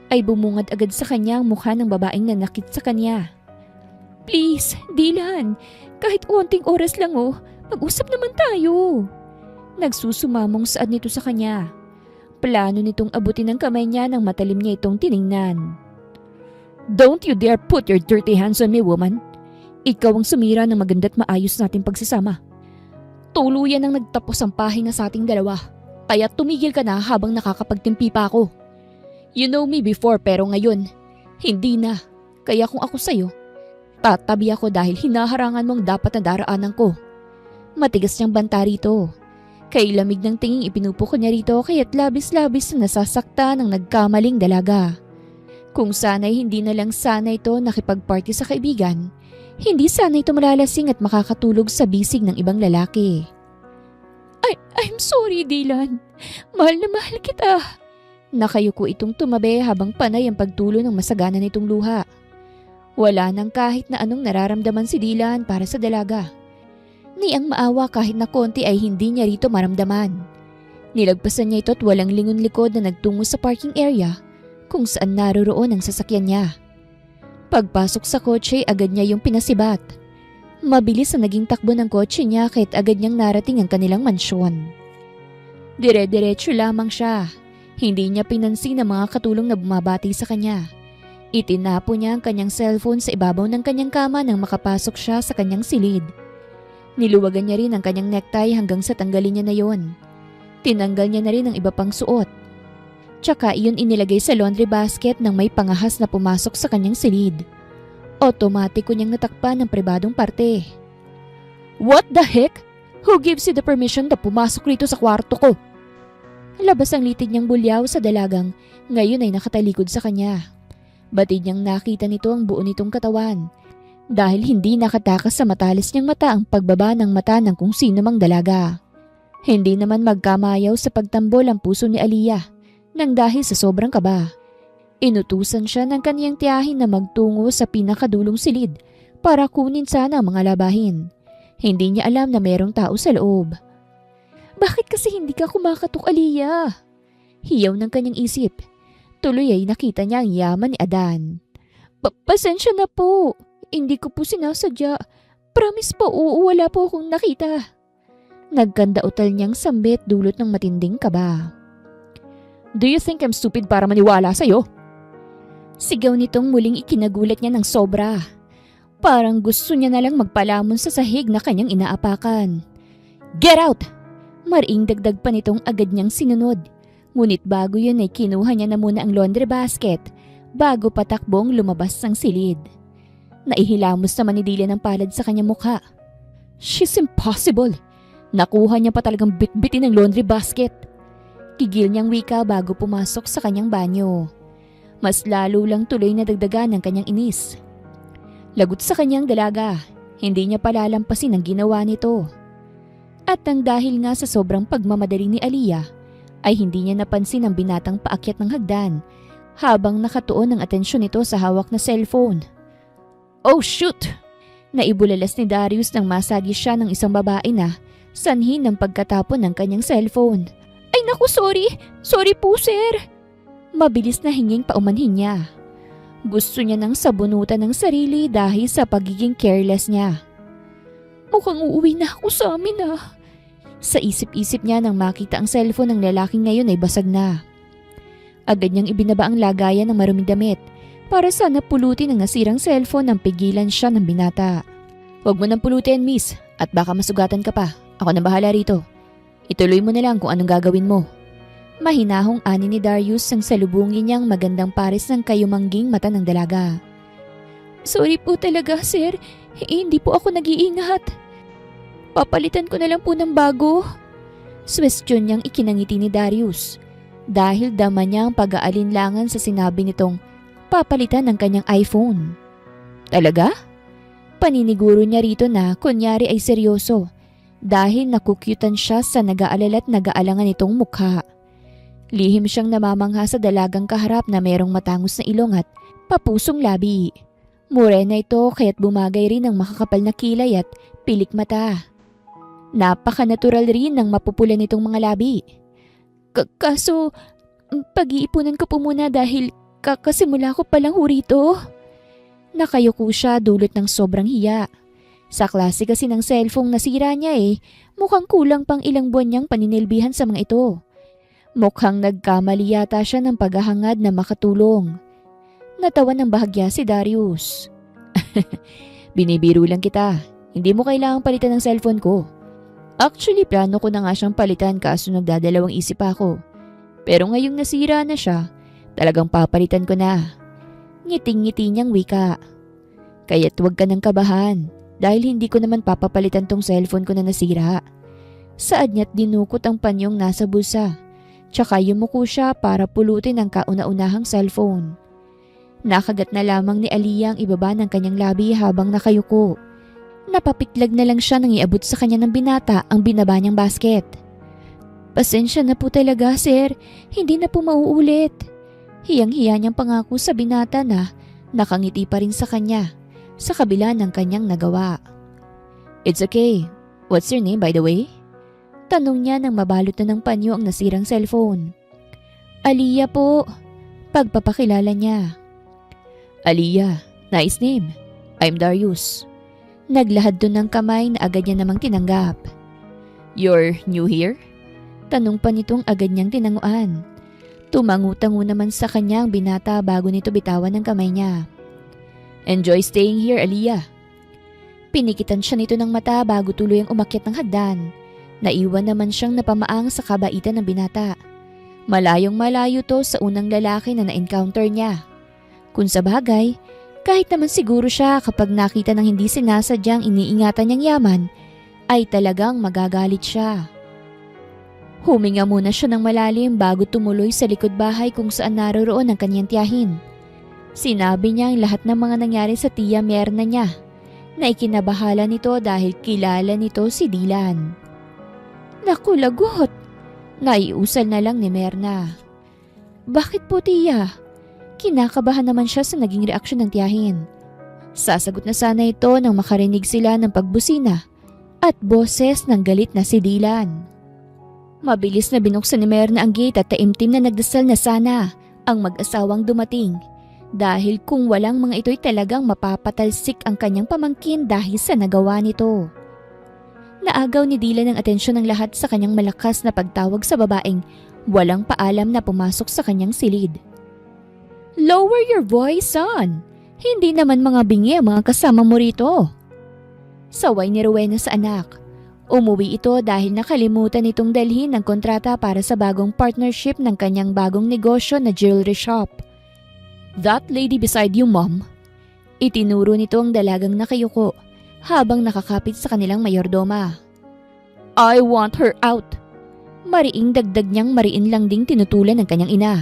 ay bumungad agad sa kanya ang mukha ng babaeng nanakit sa kanya. Please, Dylan, kahit onting oras lang mag-usap naman tayo. Nagsusumamong saad nito sa kanya. Plano nitong abutin ng kamay niya nang matalim niya itong tiningnan. Don't you dare put your dirty hands on me, woman. Ikaw ang sumira ng maganda't maayos nating pagsasama. Tuluyan ang nagtapos ang pahinga sa ating dalawa, kaya tumigil ka na habang nakakapagtimpi pa ako. You know me before pero ngayon, hindi na. Kaya kung ako sa'yo, tatabi ako dahil hinaharangan mong dapat na daraanan ko. Matigas niyang banta rito. Kay lamig ng tinging ipinupuko niya rito kaya't labis-labis na nasasakta ng nagkamaling dalaga. Kung sana'y hindi na lang sana ito nakipagparty sa kaibigan, hindi sana ito malalasing at makakatulog sa bisig ng ibang lalaki. I'm sorry, Dylan. Mahal na mahal kita. Nakayuko itong tumabi habang panay ang pagtulo ng masagana nitong luha. Wala nang kahit na anong nararamdaman si Dylan para sa dalaga. Ni ang maawa kahit na konti ay hindi niya rito maramdaman. Nilagpasan niya ito at walang lingon likod na nagtungo sa parking area kung saan naroroon ang sasakyan niya. Pagpasok sa kotse agad niya yung pinasibat. Mabilis ang naging takbo ng kotse niya kahit agad niyang narating ang kanilang mansyon. Dire-diretso lamang siya. Hindi niya pinansin ang mga katulong na bumabati sa kanya. Itinapo niya ang kanyang cellphone sa ibabaw ng kanyang kama nang makapasok siya sa kanyang silid. Niluwagan niya rin ang kanyang necktie hanggang sa tanggalin niya na yon. Tinanggal niya na rin ang iba pang suot. Tsaka iyon inilagay sa laundry basket nang may pangahas na pumasok sa kanyang silid. Otomatiko niyang natakpan ang pribadong parte. What the heck? Who gives you the permission na pumasok rito sa kwarto ko? Labas ang litid niyang bulyaw sa dalagang ngayon ay nakatalikod sa kanya. Batid niyang nakita nito ang buo nitong katawan. Dahil hindi nakatakas sa matalis niyang mata ang pagbaba ng mata ng kung sino mang dalaga. Hindi naman magkamayaw sa pagtambol ang puso ni Aliyah nang dahil sa sobrang kaba. Inutusan siya ng kaniyang tiyahin na magtungo sa pinakadulong silid para kunin sana ang mga labahin. Hindi niya alam na merong tao sa loob. Bakit kasi hindi ka kumakatok, Aliyah? Hiyaw ng kanyang isip. Tuloy ay nakita niya ang yaman ni Adan. Pasensya na po. Hindi ko po sinasadya. Promise po, wala po akong nakita. Nagkandautal niyang sambit dulot ng matinding kaba. Do you think I'm stupid para maniwala sa'yo? Sigaw nitong muling ikinagulat niya ng sobra. Parang gusto niya na lang magpalamon sa sahig na kanyang inaapakan. Get out! Mariing dagdag pa nitong agad niyang sinunod. Ngunit bago yun ay kinuha niya na muna ang laundry basket bago patakbong lumabas ng silid. Naihilamos naman ni Dylan ang palad sa kanyang mukha. She's impossible. Nakuha niya pa talagang bitbitin ng laundry basket. Kigil niyang wika bago pumasok sa kanyang banyo. Mas lalo lang tuloy na dagdagan ng kanyang inis. Lagot sa kanyang dalaga, hindi niya palalampasin ang ginawa nito. At nang dahil nga sa sobrang pagmamadali ni Aliyah, ay hindi niya napansin ang binatang paakyat ng hagdan habang nakatuon ang atensyon nito sa hawak na cellphone. Oh shoot! Naibulalas ni Darius nang masagi siya ng isang babae na sanhin ng pagkatapon ng kanyang cellphone. Ay naku, sorry! Sorry po, sir! Mabilis na hinging paumanhin niya. Gusto niya nang sabunutan ng sarili dahil sa pagiging careless niya. Mukhang uuwi na ako sa amin ah. Sa isip-isip niya nang makita ang cellphone ng lalaking ngayon ay basag na. Agad niyang ibinaba ang lagayan ng maruming damit para sana pulutin ang nasirang cellphone nang pigilan siya ng binata. Huwag mo nang pulutin, miss, at baka masugatan ka pa. Ako na bahala rito. Ituloy mo na lang kung anong gagawin mo. Mahinahong ani ni Darius ang salubungin niyang magandang pares ng kayumangging mata ng dalaga. Sorry po talaga, sir. Hindi po ako nag-iingat. Papalitan ko na lang po ng bago. Swestyon niyang ikinangiti ni Darius dahil dama niya ang pag-aalinlangan sa sinabi nitong papalitan ng kanyang iPhone. Talaga? Paniniguro niya rito na kunyari ay seryoso dahil nakukyutan siya sa nag-aalala't nag-aalangan nitong mukha. Lihim siyang namamangha sa dalagang kaharap na merong matangos na ilong at papusong labi. Morena ito kaya't bumagay rin ang makakapal na kilay at pilik mata. Napaka-natural rin ng mapupula nitong mga labi. Kaso, pag-iipunan ko po muna dahil kakasimula ko palang ho rito. Nakayuko siya dulot ng sobrang hiya. Sa klase kasi ng cellphone nasira niya mukhang kulang pang ilang buwan niyang paninilbihan sa mga ito. Mukhang nagkamali yata siya ng paghahangad na makatulong. Natawa ng bahagya si Darius. Binibiro lang kita. Hindi mo kailangang palitan ng cellphone ko. Actually, plano ko na nga siyang palitan kaso nagdadalawang isip ako. Pero ngayong nasira na siya, talagang papalitan ko na. Ngiting-ngiti niyang wika. Kaya't huwag ka nang kabahan dahil hindi ko naman papapalitan tong cellphone ko na nasira. Saad niya't dinukot ang panyong nasa bulsa. Tsaka yumuko siya para pulutin ang kauna-unahang cellphone. Nakagat na lamang ni Aliyah ang ibaba ng kanyang labi habang nakayuko. Napapitlag na lang siya nang iabot sa kanya ng binata ang binaba niyang basket. Pasensya na po talaga, sir. Hindi na po mauulit. Hiyang-hiya niyang pangako sa binata na nakangiti pa rin sa kanya sa kabila ng kanyang nagawa. It's okay. What's your name, by the way? Tanong niya nang mabalot na ng panyo ang nasirang cellphone. Aliyah po. Pagpapakilala niya. Aliyah, nice name. I'm Darius. Naglahad doon ng kamay na agad niya namang tinanggap. You're new here? Tanong pa nitong agad niyang tinanguan. Tumangu-tango naman sa kanya ang binata bago nito bitawan ng kamay niya. Enjoy staying here, Aliyah. Pinikitan siya nito ng mata bago tuluyang umakyat ng hagdan. Naiwan naman siyang napamaang sa kabaitan ng binata. Malayong malayo to sa unang lalaki na na-encounter niya. Kung sa bagay, kahit naman siguro siya kapag nakita ng hindi sinasadyang iniingatan niyang yaman, ay talagang magagalit siya. Huminga muna siya ng malalim bago tumuloy sa likod bahay kung saan naroroon ang kanyang tiyahin. Sinabi niya ang lahat ng mga nangyari sa tiya Myrna niya, na ikinabahala nito dahil kilala nito si Dylan. Naku, lagot! Naiusal na lang ni Myrna. Bakit po, tiya? Kinakabahan naman siya sa naging reaksyon ng tiyahin. Sasagot na sana ito nang makarinig sila ng pagbusina at boses ng galit na si Dylan. Mabilis na binuksan ni Myrna ang gate at taimtim na nagdasal na sana ang mag-asawang dumating dahil kung walang mga ito'y talagang mapapatalsik ang kanyang pamangkin dahil sa nagawa nito. Naagaw ni Dylan ang atensyon ng lahat sa kanyang malakas na pagtawag sa babaeng walang paalam na pumasok sa kanyang silid. Lower your voice, son. Hindi naman mga bingi ang mga kasama mo rito. Saway ni Rowena sa anak. Umuwi ito dahil nakalimutan itong dalhin ng kontrata para sa bagong partnership ng kanyang bagong negosyo na jewelry shop. That lady beside you, mom. Itinuro nito ang dalagang nakayuko habang nakakapit sa kanilang mayordoma. I want her out. Mariing dagdag niyang mariin lang ding tinutulan ng kanyang ina.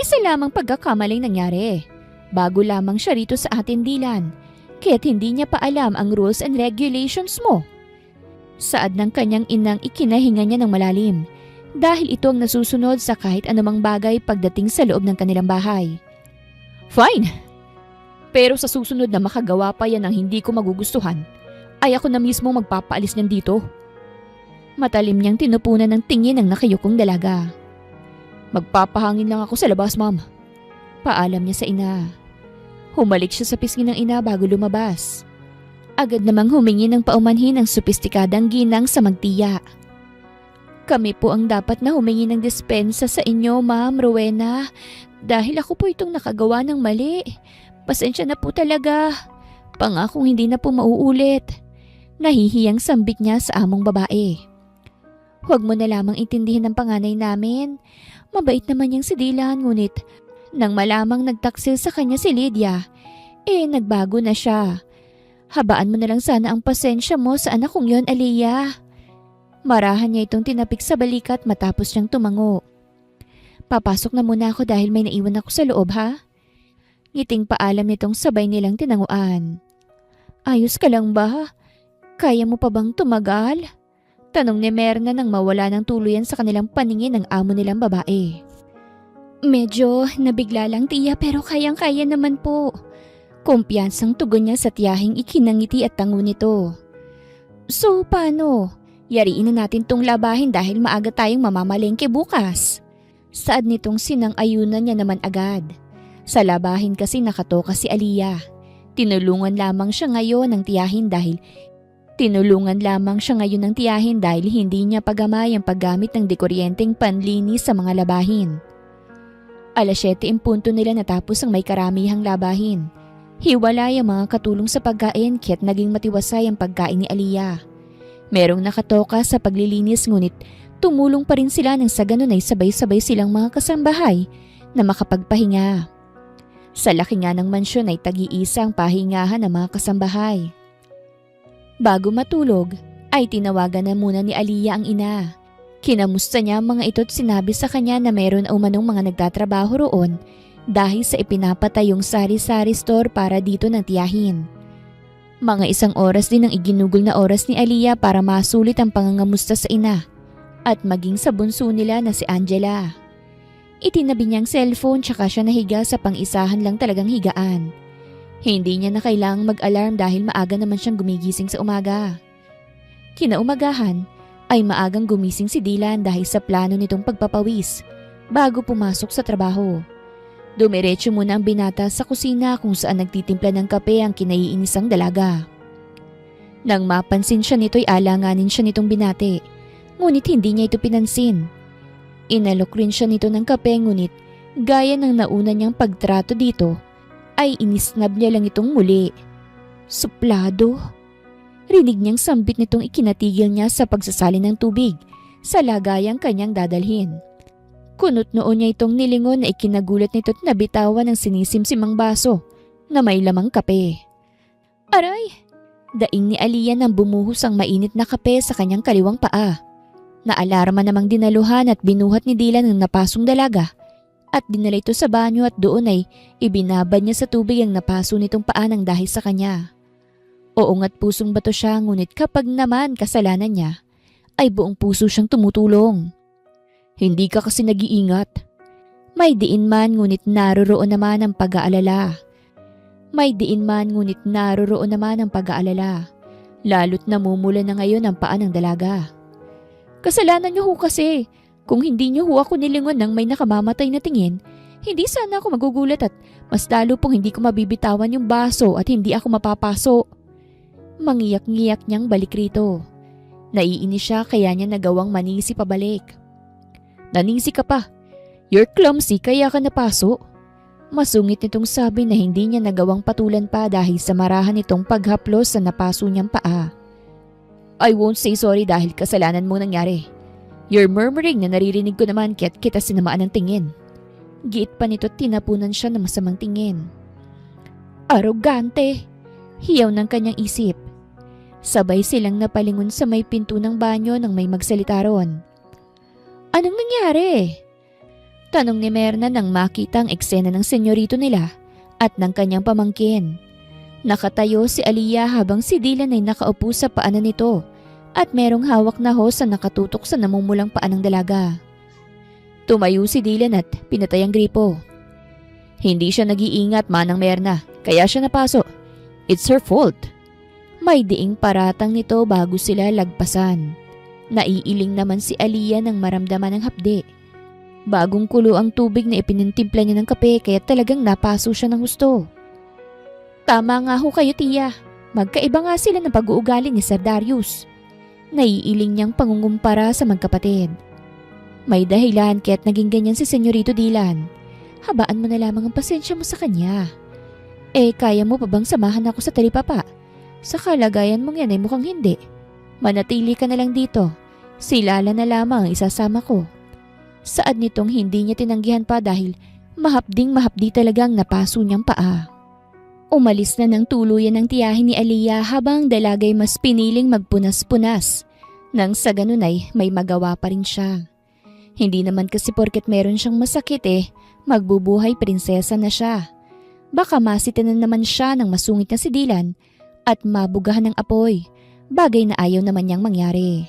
Isa lamang pagkakamaling nangyari. Bago lamang siya rito sa atin, Dylan, kaya't hindi niya pa alam ang rules and regulations mo. Saad ng kanyang inang ikinahinga niya ng malalim dahil ito ang nasusunod sa kahit anumang bagay pagdating sa loob ng kanilang bahay. Fine! Pero sa susunod na makagawa pa yan ng hindi ko magugustuhan, ay ako na mismo magpapaalis niyan dito. Matalim niyang tinupunan ng tingin ng nakayukong dalaga. Magpapahangin lang ako sa labas, ma'am. Paalam niya sa ina. Humalik siya sa pisngi ng ina bago lumabas. Agad namang humingi ng paumanhin ang sopistikadang ginang sa magtiya. Kami po ang dapat na humingi ng dispensa sa inyo, Ma'am Rowena, dahil ako po itong nakagawa ng mali. Pasensya na po talaga. Pangakong hindi na po mauulit. Nahihiyang sambit niya sa among babae. Huwag mo na lamang intindihin ang panganay namin. Mabait naman niyang si Dylan, ngunit nang malamang nagtaksil sa kanya si Lydia, nagbago na siya. Habaan mo na lang sana ang pasensya mo sa anak kong yon, Aliyah. Marahan niya itong tinapik sa balikat matapos niyang tumango. Papasok na muna ako dahil may naiwan ako sa loob, ha? Ngiting paalam nitong sabay nilang tinanguan. Ayos ka lang ba? Kaya mo pa bang tumagal? Tanong ni Myrna nang mawala ng tuluyan sa kanilang paningin ng amo nilang babae. Medyo nabigla lang, tiya, pero kayang-kaya naman po. Kumpiyansang tugon niya sa tiyahing ikinangiti at tango nito. So paano? Yariin na natin tong labahin dahil maaga tayong mamamalengke bukas. Saad nitong sinang-ayunan niya naman agad. Sa labahin kasi nakatoka si Aliyah. Tinulungan lamang siya ngayon ng tiyahin dahil hindi niya pagamay ang paggamit ng dekuryenteng panlinis sa mga labahin. 7:00 nila natapos ang may karamihang labahin. Hiwalay ang mga katulong sa pagkain kaya't naging matiwasay ang pagkain ni Aliyah. Merong nakatoka sa paglilinis ngunit tumulong pa rin sila nang sa ganun ay sabay-sabay silang mga kasambahay na makapagpahinga. Sa laki nga ng mansyon ay tag-iisang pahingahan ng mga kasambahay. Bago matulog ay tinawagan na muna ni Aliyah ang ina. Kinamusta niya ang mga ito't sinabi sa kanya na meron umanong mga nagtatrabaho roon dahil sa ipinapatayong sari-sari store para dito ng tiyahin. Mga 1 oras din ang iginugol na oras ni Aliyah para masulit ang pangangamusta sa ina at maging sa bunso nila na si Angela. Itinabi niyang cellphone tsaka siya nahiga sa pang-isahan lang talagang higaan. Hindi niya na kailangang mag-alarm dahil maaga naman siyang gumigising sa umaga. Kinaumagahan ay maagang gumising si Dylan dahil sa plano nitong pagpapawis bago pumasok sa trabaho. Dumiretso muna ang binata sa kusina kung saan nagtitimpla ng kape ang kinaiinisang dalaga. Nang mapansin siya nito'y alanganin siya nitong binate, ngunit hindi niya ito pinansin. Inalok rin siya nito ng kape ngunit gaya ng nauna niyang pagtrato dito ay inisnab niya lang itong muli. Suplado. Rinig niyang sambit nitong ikinatigil niya sa pagsasalin ng tubig sa lagayang kanyang dadalhin. Kunot noon niya itong nilingon na ikinagulat nito't nabitawan ng sinisimsimang baso na may lamang kape. Aray! Daing ni Aliyah nang bumuhos ang mainit na kape sa kanyang kaliwang paa. Naalarma namang dinaluhan at binuhat ni Dylan ng napasong dalaga at dinala ito sa banyo at doon ay ibinabad niya sa tubig ang napaso nitong paa ng dahil sa kanya. Oongat pusong bato siya ngunit kapag naman kasalanan niya ay buong puso siyang tumutulong. Hindi ka kasi nag-iingat. May diin man ngunit naroroon naman ang pag-aalala. Lalo't namumula na ngayon ang paa ng dalaga. Kasalanan niyo ho kasi. Kung hindi niyo ho ako nilingon ng may nakamamatay na tingin, hindi sana ako magugulat at mas lalo pong hindi ko mabibitawan yung baso at hindi ako mapapaso. Mangiyak-ngiyak niyang balik rito. Naiinis siya kaya niya nagawang manisi pabalik. Nanisi ka pa. You're clumsy kaya ka napaso. Masungit nitong sabi na hindi niya nagawang patulan pa dahil sa marahan nitong paghaplos sa napaso niyang paa. I won't say sorry dahil kasalanan mo nangyari. You're murmuring na naririnig ko naman kaya't kita sinamaan ng tingin. Giit pa nito't tinapunan siya ng masamang tingin. Arogante! Hiyaw ng kanyang isip. Sabay silang napalingon sa may pinto ng banyo nang may magsalita ron. Anong nangyari? Tanong ni Merna nang makita ang eksena ng senyorito nila at ng kanyang pamangkin. Nakatayo si Aliyah habang si Dylan ay nakaupo sa paanan nito at merong hawak na hose na nakatutok sa namumulang paa ng dalaga. Tumayo si Dylan at pinatay ang gripo. Hindi siya nag-iingat manang Merna kaya siya napaso. It's her fault. May diing paratang nito bago sila lagpasan. Naiiling naman si Aliyah nang maramdaman ng hapde. Bagong kulo ang tubig na ipinintimpla niya ng kape kaya talagang napaso siya ng husto. Tama nga ho kayo tiya. Magkaiba nga sila ng pag-uugali ni Sir Darius. Naiiling niyang pangungumpara sa magkapatid. May dahilan kaya't naging ganyan si Senyorito Dylan. Habaan mo na lamang ang pasensya mo sa kanya. Kaya mo pa bang samahan ako sa talipapa? Sa kalagayan mong yan ay mukhang hindi. Manatili ka na lang dito. Si Lala na lamang ang isasama ko. Saad nitong hindi niya tinanggihan pa dahil mahapdi talagang napaso niyang paa. Umalis na ng tuluyan ng tiyahin ni Aliyah habang dalagay mas piniling magpunas-punas. Nang sa ganun ay may magawa pa rin siya. Hindi naman kasi porket meron siyang masakit magbubuhay prinsesa na siya. Baka masitanan naman siya ng masungit na si Dylan at mabugahan ng apoy. Bagay na ayaw naman niyang mangyari.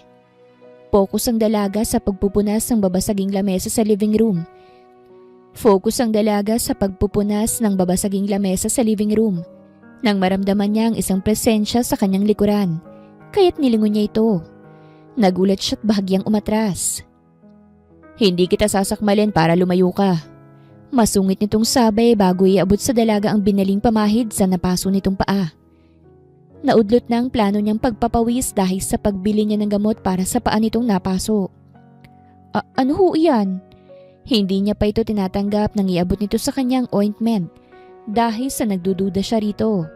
Focus ang dalaga sa pagpupunas ng babasaging lamesa sa living room. Nang maramdaman niya ang isang presensya sa kanyang likuran, kaya't nilingon niya ito. Nagulat siya't bahagyang umatras. Hindi kita sasakmalin para lumayo ka. Masungit nitong sabay bago iabot sa dalaga ang binaling pamahid sa napaso nitong paa. Naudlot na ang plano niyang pagpapawis dahil sa pagbili niya ng gamot para sa paa nitong napaso. Ano ho iyan? Hindi niya pa ito tinatanggap nang iabot nito sa kanyang ointment dahil sa nagdududa siya rito.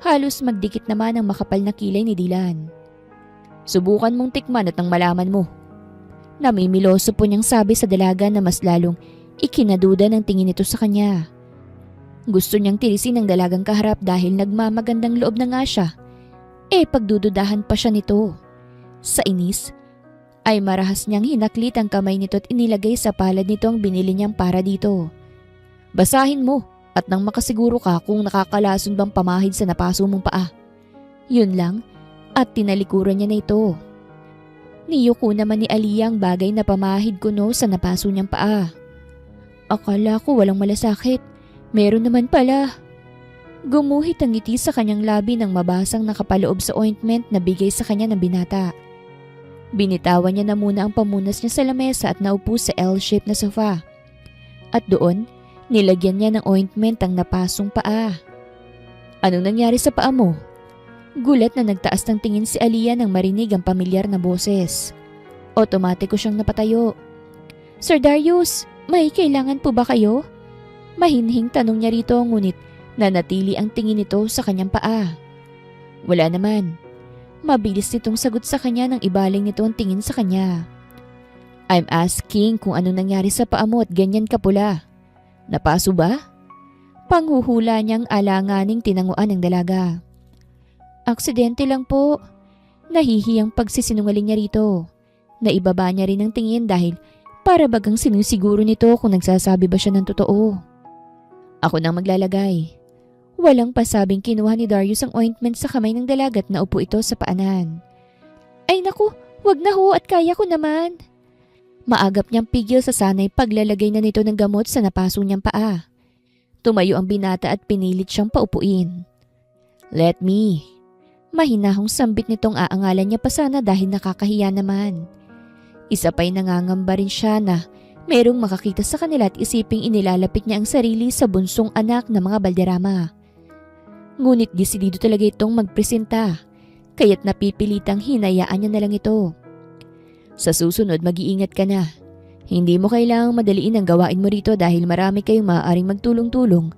Halos magdikit naman ang makapal na kilay ni Dylan. Subukan mong tikman at nang malaman mo. Namimiloso po niyang sabi sa dalaga na mas lalong ikinaduda ng tingin nito sa kanya. Gusto niyang tirisin ang dalagang kaharap dahil nagmamagandang loob na nga siya. Pagdududahan pa siya nito. Sa inis, ay marahas niyang hinaklit ang kamay nito at inilagay sa palad nito ang binili niyang para dito. Basahin mo at nang makasiguro ka kung nakakalason bang pamahid sa napaso mong paa. Yun lang at tinalikuran niya na ito. Niyuko naman ni Aliyah ang bagay na pamahid kuno sa napaso niyang paa. Akala ko walang malasakit. Meron naman pala. Gumuhit ang ngiti sa kanyang labi nang mabasang nakapaloob sa ointment na bigay sa kanya ng binata. Binitawan niya na muna ang pamunas niya sa lamesa at naupo sa L-shaped na sofa. At doon, nilagyan niya ng ointment ang napasong paa. Anong nangyari sa paa mo? Gulat na nagtaas ng tingin si Aliyah nang marinig ang pamilyar na boses. Otomatiko siyang napatayo. Sir Darius, may kailangan po ba kayo? Mahinhing tanong niya rito ngunit nanatili ang tingin nito sa kanyang paa. Wala naman. Mabilis nitong sagot sa kanya nang ibaling nito ang tingin sa kanya. I'm asking kung anong nangyari sa paa mo at ganyan ka pula. Napaso ba? Panghuhula niyang alanganing tinanguan ng dalaga. Aksidente lang po. Nahihiyang pagsisinungaling niya rito. Naibaba niya rin ang tingin dahil para bagang sinusiguro nito kung nagsasabi ba siya ng totoo. Ako nang maglalagay. Walang pasabing kinuha ni Darius ang ointment sa kamay ng dalaga at naupo ito sa paanan. Ay naku, wag na ho at kaya ko naman. Maagap niyang pigil sa sanay paglalagay na nito ng gamot sa napaso niyang paa. Tumayo ang binata at pinilit siyang paupuin. Let me. Mahinahong sambit nitong aangalan niya pa sana dahil nakakahiya naman. Isa pa'y nangangamba rin siya na merong makakita sa kanila at isiping inilalapit niya ang sarili sa bunsong anak ng mga Balderrama. Ngunit desidido talaga itong magpresenta, kaya't napipilitang hinayaan niya na lang ito. Sa susunod mag-iingat ka na. Hindi mo kailangang madaliin ang gawain mo rito dahil marami kayong maaaring magtulong-tulong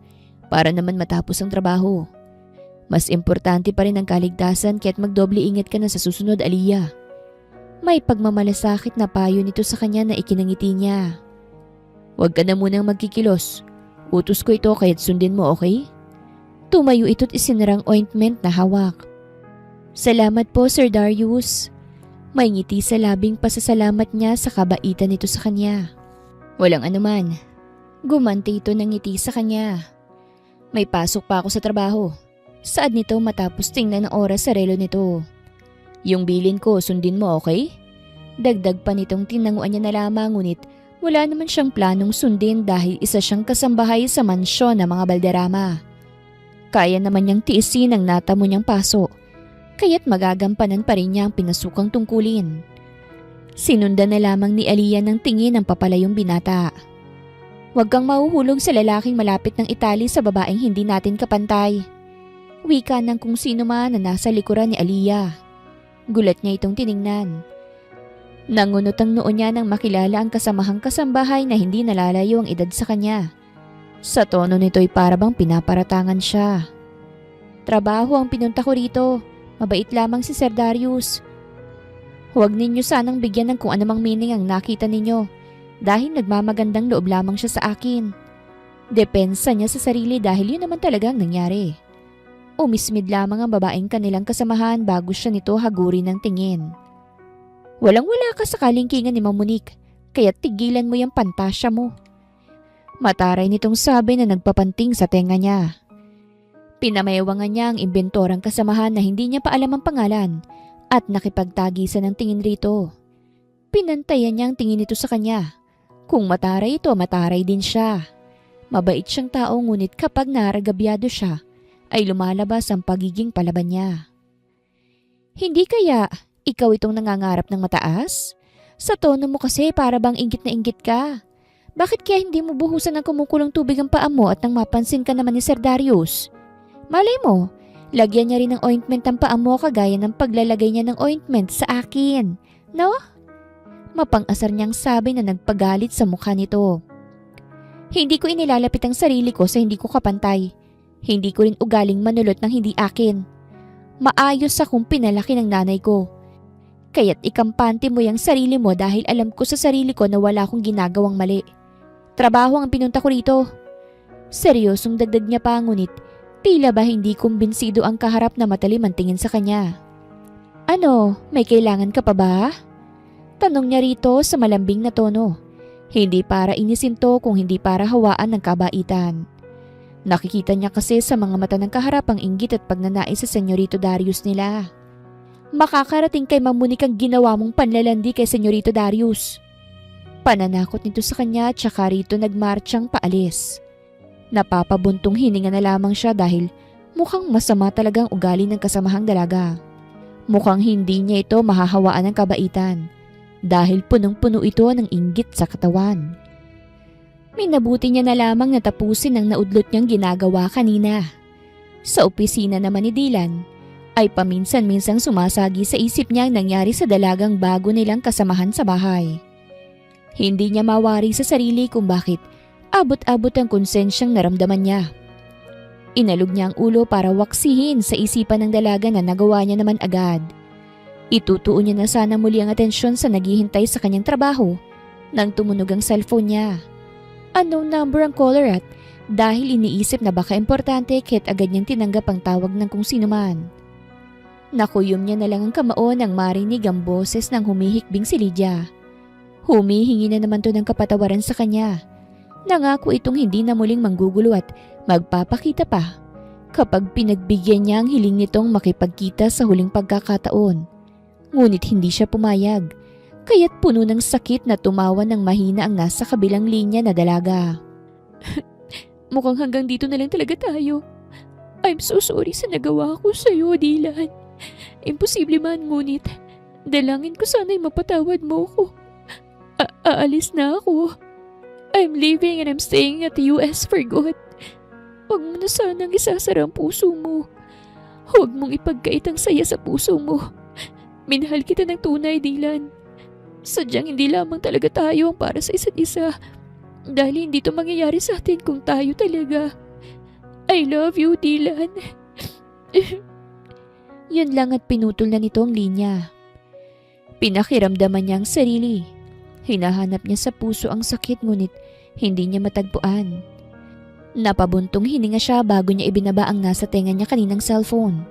para naman matapos ang trabaho. Mas importante pa rin ang kaligtasan kaya't magdoble ingat ka na sa susunod, Aliyah. May pagmamalasakit na payo nito sa kanya na ikinangiti niya. Huwag ka na munang magkikilos. Utos ko ito kaya't sundin mo, okay? Tumayo ito't isinarang ointment na hawak. Salamat po, Sir Darius. May ngiti sa labing pasasalamat niya sa kabaitan nito sa kanya. Walang anuman. Gumanti ito ng ngiti sa kanya. May pasok pa ako sa trabaho. Saad nito matapos tingnan ang oras sa relo nito. Yung bilin ko, sundin mo, okay? Dagdag pa nitong tinanguan niya na lamang ngunit wala naman siyang planong sundin dahil isa siyang kasambahay sa mansyon ng mga Balderrama. Kaya naman niyang tiisin ang natamo niyang paso, kaya't magagampanan pa rin niya ang pinasukang tungkulin. Sinundan na lamang ni Aliyah ng tingin ang papalayong binata. Huwag kang mahuhulog sa lalaking malapit ng itali sa babaeng hindi natin kapantay. Wika ng kung sino man na nasa likuran ni Aliyah. Gulat niya itong tiningnan. Nangunot ang noo niya nang makilala ang kasamahang kasambahay na hindi nalalayo ang edad sa kanya. Sa tono nito'y parabang pinaparatangan siya. Trabaho ang pinunta ko rito. Mabait lamang si Sir Darius. Huwag ninyo sanang bigyan ng kung anumang meaning ang nakita ninyo dahil nagmamagandang loob lamang siya sa akin. Depensa niya sa sarili dahil yun naman talagang nangyari. Umismid lamang ang babaeng kanilang kasamahan bago siya nito hagurin ng tingin. Walang-wala ka sa kalingkingan ni Ma'am Monique, kaya tigilan mo yung pantasya mo. Mataray nitong sabi na nagpapanting sa tenga niya. Pinamayawangan niya ang imbentorang kasamahan na hindi niya pa alam ang pangalan at nakipagtagisan ng tingin rito. Pinantayan niya ang tingin nito sa kanya. Kung mataray ito, mataray din siya. Mabait siyang tao ngunit kapag naragabyado siya, ay lumalabas ang pagiging palaban niya. Hindi kaya ikaw itong nangangarap ng mataas? Sa tono mo kasi para bang inggit na inggit ka. Bakit kaya hindi mo buhusan ng kumukulong tubig ang paa mo at nang mapansin ka naman ni Sir Darius? Malay mo, lagyan niya rin ng ointment ang paa mo kagaya ng paglalagay niya ng ointment sa akin. No? Mapang-asar niyang sabi na nagpagalit sa mukha nito. Hindi ko inilalapit ang sarili ko sa hindi ko kapantay. Hindi ko rin ugaling manulot ng hindi akin. Maayos akong pinalaki ng nanay ko. Kaya't ikampante mo yung sarili mo dahil alam ko sa sarili ko na wala akong ginagawang mali. Trabaho ang pinunta ko rito. Seryosong dagdag niya pa, ngunit tila ba hindi kumbinsido ang kaharap na matalim ang tingin sa kanya. Ano, may kailangan ka pa ba? Tanong niya rito sa malambing na tono. Hindi para inisin to kung hindi para hawaan ng kabaitan. Nakikita niya kasi sa mga mata ng kaharap ang inggit at pagnanais sa Senyorito Darius nila. Makakarating kay Mamunik ang ginawa mong panlalandi kay Senyorito Darius. Pananakot nito sa kanya at saka rito nagmartsyang paalis. Napapabuntong hininga na lamang siya dahil mukhang masama talagang ugali ng kasamahang dalaga. Mukhang hindi niya ito mahahawaan ng kabaitan dahil punong-puno ito ng inggit sa katawan. Minabuti niya na lamang na tapusin ang naudlot niyang ginagawa kanina. Sa opisina naman ni Dylan, ay paminsan-minsang sumasagi sa isip niya ang nangyari sa dalagang bago nilang kasamahan sa bahay. Hindi niya mawari sa sarili kung bakit abot-abot ang konsensyang naramdaman niya. Inalog niya ang ulo para waksihin sa isipan ng dalaga na nagawa niya naman agad. Itutuon niya na sana muli ang atensyon sa naghihintay sa kanyang trabaho nang tumunog ang cellphone niya. Unknown number ang caller at dahil iniisip na baka importante kahit agad niyang tinanggap ang tawag ng kung sino man. Nakuyom niya na lang ang kamao nang marinig ang boses ng humihikbing si Lydia. Humihingi na naman to ng kapatawaran sa kanya. Nangako itong hindi na muling manggugulo at magpapakita pa kapag pinagbigyan niya ang hiling nitong makipagkita sa huling pagkakataon. Ngunit hindi siya pumayag, kaya't puno ng sakit na tumawa ng mahina ang nasa kabilang linya na dalaga. Mukhang hanggang dito na lang talaga tayo. I'm so sorry sa nagawa ko sa'yo, Dylan. Imposible man, ngunit dalangin ko sana'y mapatawad mo ko. Aalis na ako. I'm leaving and I'm staying at the US for good. Huwag mo na sanang isasara ang puso mo. Huwag mong ipagkait ang saya sa puso mo. Minahal kita ng tunay, Dylan. Sadyang hindi lamang talaga tayo ang para sa isa't isa. Dahil hindi to mangyayari sa atin kung tayo talaga. I love you, Dylan. Yun lang at pinutol na nito ang linya. Pinakiramdaman niya ang sarili. Hinahanap niya sa puso ang sakit ngunit hindi niya matagpuan. Napabuntong hininga siya bago niya ibinaba ang nasa tenga niya kaninang cellphone.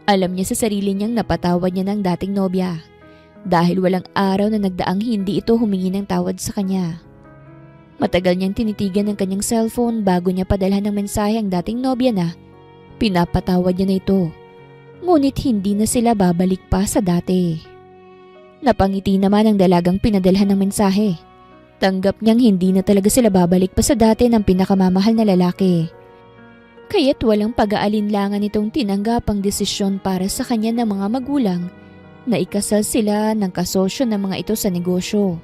Alam niya sa sarili niyang napatawad niya ng dating nobya dahil walang araw na nagdaang hindi ito humingi ng tawad sa kanya. Matagal niyang tinitigan ang kanyang cellphone bago niya padalhan ng mensahe ang dating nobya na pinapatawad niya na ito. Ngunit hindi na sila babalik pa sa dati. Napangiti naman ang dalagang pinadalhan ng mensahe. Tanggap niyang hindi na talaga sila babalik pa sa dati ng pinakamamahal na lalaki. Kaya't walang pag-aalinlangan itong tinanggap ang desisyon para sa kanya ng mga magulang na ikasal sila ng kasosyo ng mga ito sa negosyo.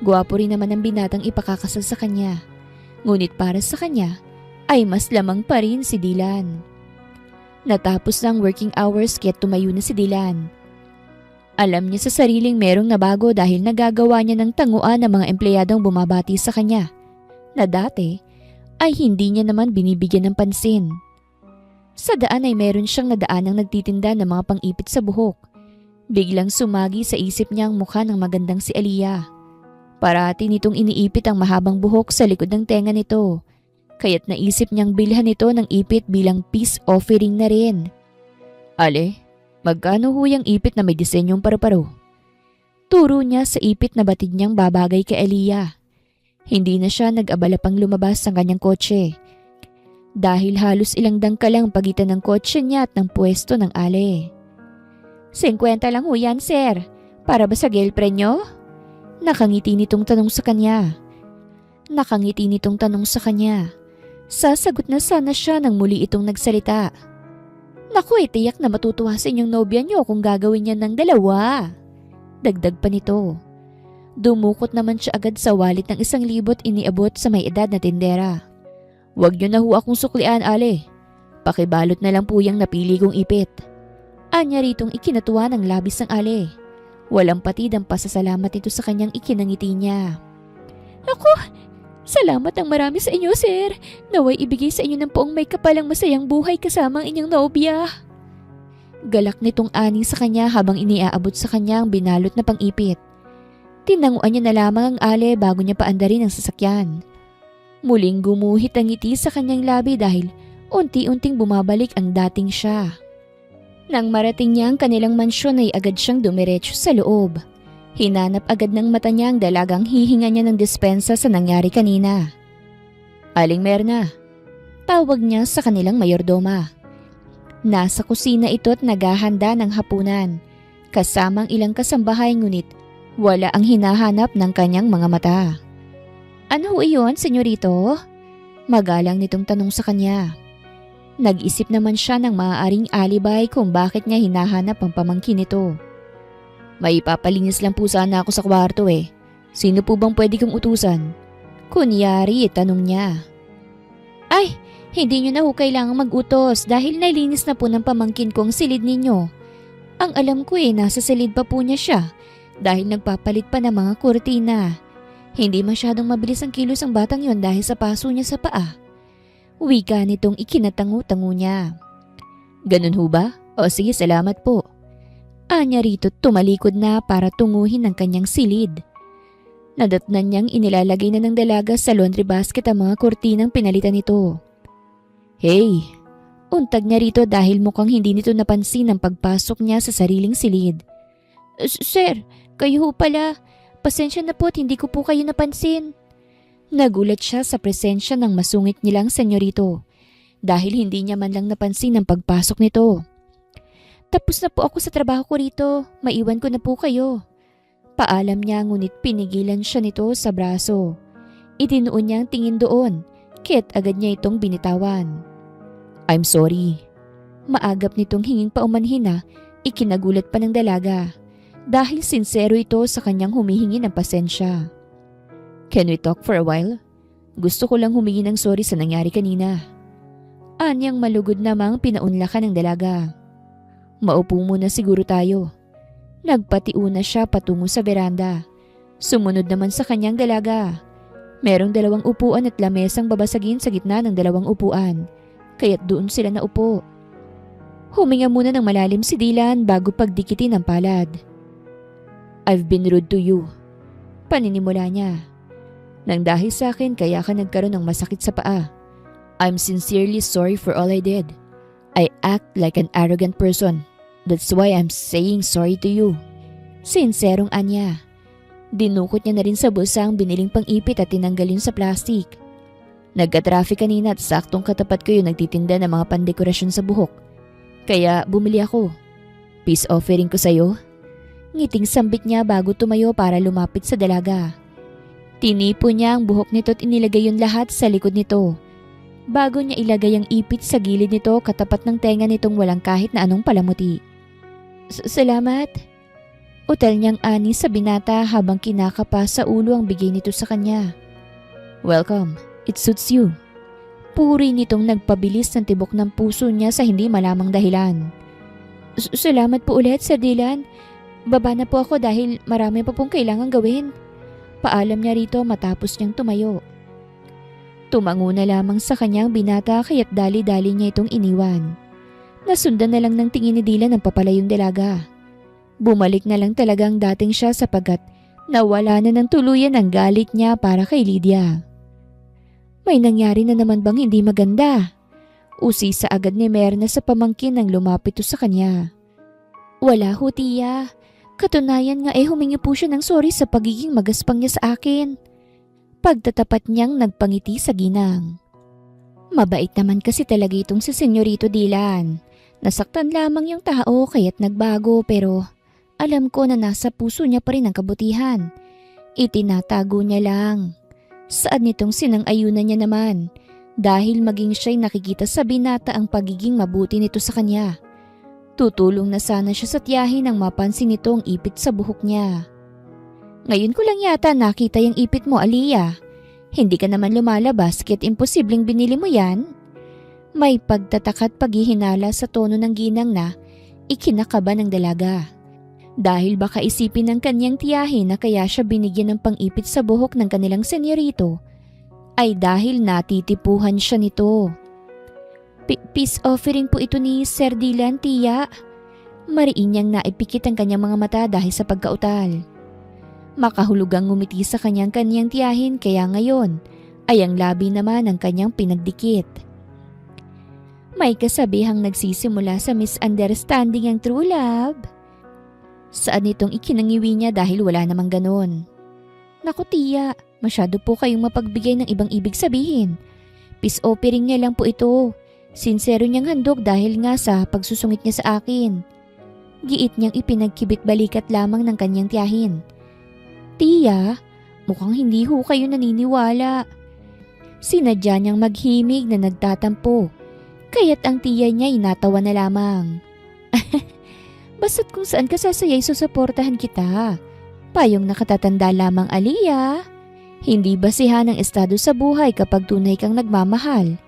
Gwapo rin naman ang binatang ipakakasal sa kanya. Ngunit para sa kanya ay mas lamang pa rin si Dylan. Natapos ng working hours kaya't tumayo na si Dylan. Alam niya sa sariling merong nabago dahil nagagawa niya ng tanguan ng mga empleyadong bumabati sa kanya na dati ay hindi niya naman binibigyan ng pansin. Sa daan ay meron siyang nadaanang nagtitinda ng mga pang-ipit sa buhok. Biglang sumagi sa isip niya ang mukha ng magandang si Aliyah. Parati nitong iniipit ang mahabang buhok sa likod ng tenga nito. Kaya't naisip niyang bilhan ito ng ipit bilang peace offering na rin. Ale, magkano huyang ipit na may disenyong paru-paro? Turo niya sa ipit na batid niyang babagay kay Aliyah. Hindi na siya nag-abala pang lumabas ng kanyang kotse. Dahil halos ilang dangkal lang pagitan ng kotse niya at ng pwesto ng Ale. 50 lang ho yan, sir. Para ba sa girlfriend niyo? Nakangiti nitong tanong sa kanya. Sasagot na sana siya nang muli itong nagsalita. Naku, tiyak na matutuwa sa inyong nobya niyo kung gagawin niya ng dalawa. Dagdag pa nito. Dumukot naman siya agad sa wallet ng 1,000 iniabot sa may edad na tindera. Huwag niyo na ho akong suklian, Ale. Pakibalot na lang po yung napili kong ipit. Anya ritong ikinatuwa ng labis ng Ale. Walang patid ang pasasalamat nito sa kanyang ikinangiti niya. Ako, salamat ng marami sa inyo, sir. Naway ibigay sa inyo ng poong may kapalang masayang buhay kasama ang inyong nobya. Galak nitong ani sa kanya habang iniaabot sa kanya ang binalot na pang-ipit. Tinanguan niya na lamang ang Ale bago niya paandarin ang sasakyan. Muling gumuhit ang ngiti sa kanyang labi dahil unti-unting bumabalik ang dating siya. Nang marating niya ang kanilang mansyon ay agad siyang dumiretso sa loob. Hinanap agad ng mata niya ang dalagang hihinga niya ng dispensa sa nangyari kanina. Aling Merna, tawag niya sa kanilang mayordoma. Nasa kusina ito at naghahanda ng hapunan, kasamang ilang kasambahay ngunit wala ang hinahanap ng kanyang mga mata. Ano iyon, senyorito? Magalang nitong tanong sa kanya. Nag-isip naman siya ng maaaring alibay kung bakit niya hinahanap ang pamangkin nito. May papalinis lang po sana ako sa kwarto eh. Sino po bang pwede kong utusan? Kunyari, tanong niya. Ay, hindi niyo na ho kailangang mag-utos dahil nalinis na po ng pamangkin ko ang silid ninyo. Ang alam ko nasa silid pa po niya siya dahil nagpapalit pa ng mga kurtina. Hindi masyadong mabilis ang kilos ang batang yon dahil sa paso niya sa paa. Wika nitong ikinatango-tango niya. Ganun ho ba? O sige, salamat po. Anya rito tumalikod na para tunguhin ang kanyang silid. Nadatnan niyang inilalagay na ng dalaga sa laundry basket ang mga kurtinang pinalitan nito. Hey! Untag niya rito dahil mukhang hindi nito napansin ang pagpasok niya sa sariling silid. Sir, kayo ho pala. Pasensya na po at hindi ko po kayo napansin. Nagulat siya sa presensya ng masungit nilang senyorito dahil hindi niya man lang napansin ang pagpasok nito. Tapos na po ako sa trabaho ko rito, maiwan ko na po kayo. Paalam niya ngunit pinigilan siya nito sa braso. Itinuon niya ang tingin doon, kaya't agad niya itong binitawan. I'm sorry. Maagap nitong hinging paumanhin na ikinagulat pa ng dalaga dahil sincero ito sa kanyang humihingi ng pasensya. Can we talk for a while? Gusto ko lang humingi ng sorry sa nangyari kanina. Anyang malugod namang pinaunlakan ng dalaga. Maupo muna siguro tayo. Nagpatiuna siya patungo sa veranda. Sumunod naman sa kanyang dalaga. Merong 2 upuan at lamesang babasagin sa gitna ng 2 upuan, kaya't doon sila naupo. Huminga muna ng malalim si Dylan bago pagdikitin ang palad. I've been rude to you. Paninimula niya. Nang dahil sa akin kaya ka nagkaroon ng masakit sa paa. I'm sincerely sorry for all I did. I act like an arrogant person. That's why I'm saying sorry to you. Sinserong anya. Dinukot niya na rin sa bulsa ang biniling pang-ipit at tinanggal yun sa plastic. Nagka-traffic kanina at saktong katapat ko yung nagtitinda ng mga pandekorasyon sa buhok. Kaya bumili ako. Peace offering ko sa'yo. Ngiting sambit niya bago tumayo para lumapit sa dalaga. Tinipo niya ang buhok nito at inilagay yun lahat sa likod nito. Bago niya ilagay ang ipit sa gilid nito katapat ng tenga nitong walang kahit na anong palamuti. Salamat. Utal niyang ani sa binata habang kinakapa sa ulo ang bigay nito sa kanya. Welcome, it suits you. Puri nitong nagpabilis ng tibok ng puso niya sa hindi malamang dahilan. Salamat po ulit, Sir Dylan. Baba na po ako dahil marami pa pong kailangan gawin. Paalam niya rito matapos niyang tumayo. Tumango na lamang sa kanyang binata kaya't dali-dali niya itong iniwan. Nasundan na lang ng tingin ni Dylan ang papalayong dalaga. Bumalik na lang talaga ang dating siya sapagkat nawala na ng tuluyan ang galit niya para kay Lydia. May nangyari na naman bang hindi maganda? Usisa agad ni Merna sa pamangkin nang lumapit sa kanya. Wala ho, tiya. Katunayan nga humingi po siya ng sorry sa pagiging magaspang niya sa akin. Pagtatapat niyang nagpangiti sa ginang. Mabait naman kasi talaga itong si Senyorito Dylan. Nasaktan lamang yung tao kaya't nagbago pero alam ko na nasa puso niya pa rin ang kabutihan. Itinatago niya lang. Saan nitong sinang-ayunan niya naman dahil maging siya'y nakikita sa binata ang pagiging mabuti nito sa kanya. Tutulong na sana siya sa tiyahin nang mapansin nito ang ipit sa buhok niya. Ngayon ko lang yata nakita yung ipit mo, Aliyah. Hindi ka naman lumalabas kaya't imposibleng binili mo yan? May pagtataka at paghihinala sa tono ng ginang na ikinakaba ng dalaga. Dahil baka isipin ng kanyang tiyahin na kaya siya binigyan ng pang-ipit sa buhok ng kanilang senyorito, ay dahil natitipuhan siya nito. Peace offering po ito ni Sir Dylan, tiya. Mariin niyang naipikit ang kanyang mga mata dahil sa pagkautal. Makahulugang ngumiti sa kanyang tiyahin kaya ngayon ay ang labi naman ang kanyang pinagdikit. May kasabihang nagsisimula sa misunderstanding ang true love. Saan itong ikinangiwi niya dahil wala namang ganon. Naku tiya, masyado po kayong mapagbigay ng ibang ibig sabihin. Peace offering niya lang po ito. Sinsero niyang handog dahil nga sa pagsusungit niya sa akin. Giit niyang ipinagkibit balikat lamang ng kanyang tiyahin. Tiya, mukhang hindi ho kayo naniniwala. Sinadya niyang maghimig na nagtatampo, kaya't ang tiya niya inatawa na lamang. Basta't kung saan ka sasayay susuportahan kita. Payong nakatatanda lamang, Aliyah. Hindi basihan ang estado sa buhay kapag tunay kang nagmamahal.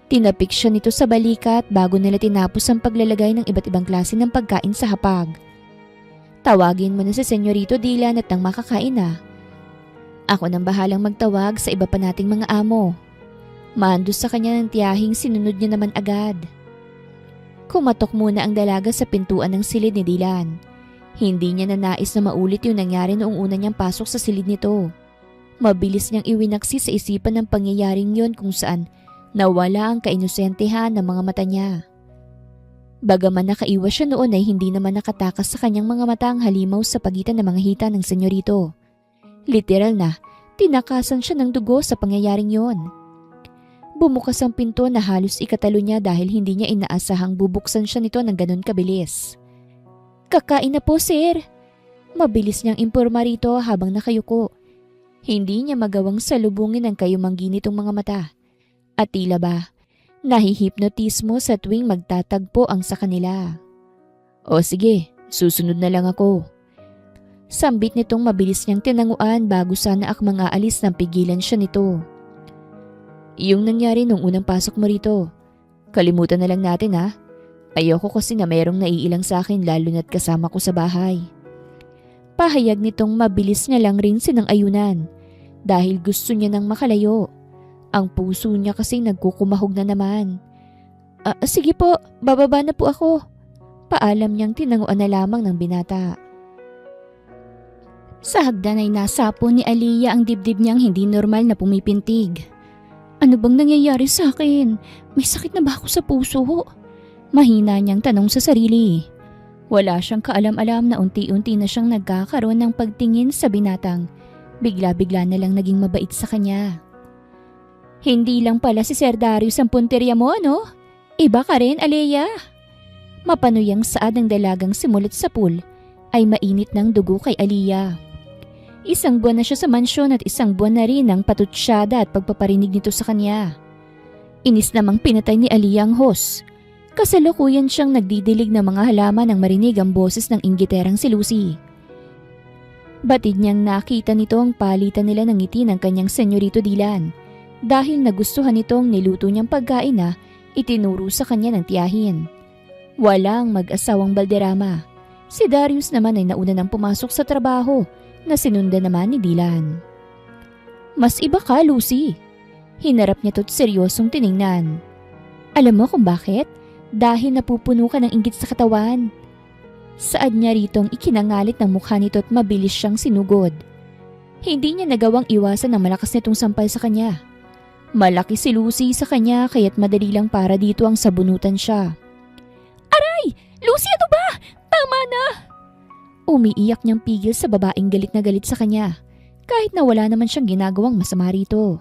Tinapik siya nito sa balikat bago nila tinapos ang paglalagay ng iba't ibang klase ng pagkain sa hapag. Tawagin mo na si Senyorito Dylan at nang makakain na. Ako nang bahalang magtawag sa iba pa nating mga amo. Maandos sa kanya ng tiyahing sinunod niya naman agad. Kumatok muna ang dalaga sa pintuan ng silid ni Dylan. Hindi niya nanais na maulit yung nangyari noong una niyang pasok sa silid nito. Mabilis niyang iwinaksi sa isipan ng pangyayaring yon kung saan nawala ang kainosentehan ng mga mata niya. Bagaman nakaiwas siya noon ay hindi naman nakatakas sa kanyang mga mata ang halimaw sa pagitan ng mga hita ng senyorito. Literal na, tinakasan siya ng dugo sa pangyayaring yon. Bumukas ang pinto na halos ikatalo niya dahil hindi niya inaasahang bubuksan siya nito ng ganun kabilis. Kakain na po, sir. Mabilis niyang imporma rito habang nakayuko. Hindi niya magawang salubungin ang kayumanggi nitong mga mata. At tila ba, nahihipnotismo sa tuwing magtatagpo ang sa kanila. O sige, susunod na lang ako. Sambit nitong mabilis niyang tinanguan bago sana akmang aalis nang pigilan siya nito. Yung nangyari nung unang pasok mo rito, kalimutan na lang natin ha. Ayoko kasi na mayroong naiilang sa akin lalo na't kasama ko sa bahay. Pahayag nitong mabilis niya lang rin sinang-ayunan dahil gusto niya nang makalayo. Ang puso niya kasi nagkukumahog na naman. Sige po, bababa na po ako. Paalam niyang tinanguan na lamang ng binata. Sa hagdan ay nasapo ni Aliyah ang dibdib niyang hindi normal na pumipintig. Ano bang nangyayari sa akin? May sakit na ba ako sa puso? Mahina niyang tanong sa sarili. Wala siyang kaalam-alam na unti-unti na siyang nagkakaroon ng pagtingin sa binatang. Bigla-bigla na lang naging mabait sa kanya. Hindi lang pala si Sir Darius ang punteriya mo, ano? Iba ka rin, Aliyah. Mapanuyang saad ng dalagang simulat sa pool ay mainit ng dugo kay Aliyah. Isang buwan na siya sa mansyon at isang buwan na rin ang patutsyada at pagpaparinig nito sa kanya. Inis namang pinatay ni Aliyah ang host. Kasalukuyan siyang nagdidilig ng mga halaman nang marinig ang boses ng inggiterang si Lucy. Batid niyang nakita nito ang palitan nila ng ngiti ng kanyang senyorito Dylan dahil nagustuhan nitong niluto niyang pagkain na itinuro sa kanya ng tiyahin. Walang mag-asawang balderama. Si Darius naman ay nauna nang pumasok sa trabaho na sinundan naman ni Dylan. Mas iba ka, Lucy. Hinarap niya to't seryosong tiningnan. Alam mo kung bakit? Dahil napupuno ka ng inggit sa katawan. Saad niya ritong ikinangalit ng mukha nito at mabilis siyang sinugod. Hindi niya nagawang iwasan ang malakas nitong sampal sa kanya. Malaki si Lucy sa kanya kaya't madali lang para dito ang sabunutan siya. Aray! Lucy, ano ba? Tama na! Umiiyak niyang pigil sa babaeng galit na galit sa kanya kahit na wala naman siyang ginagawang masama rito.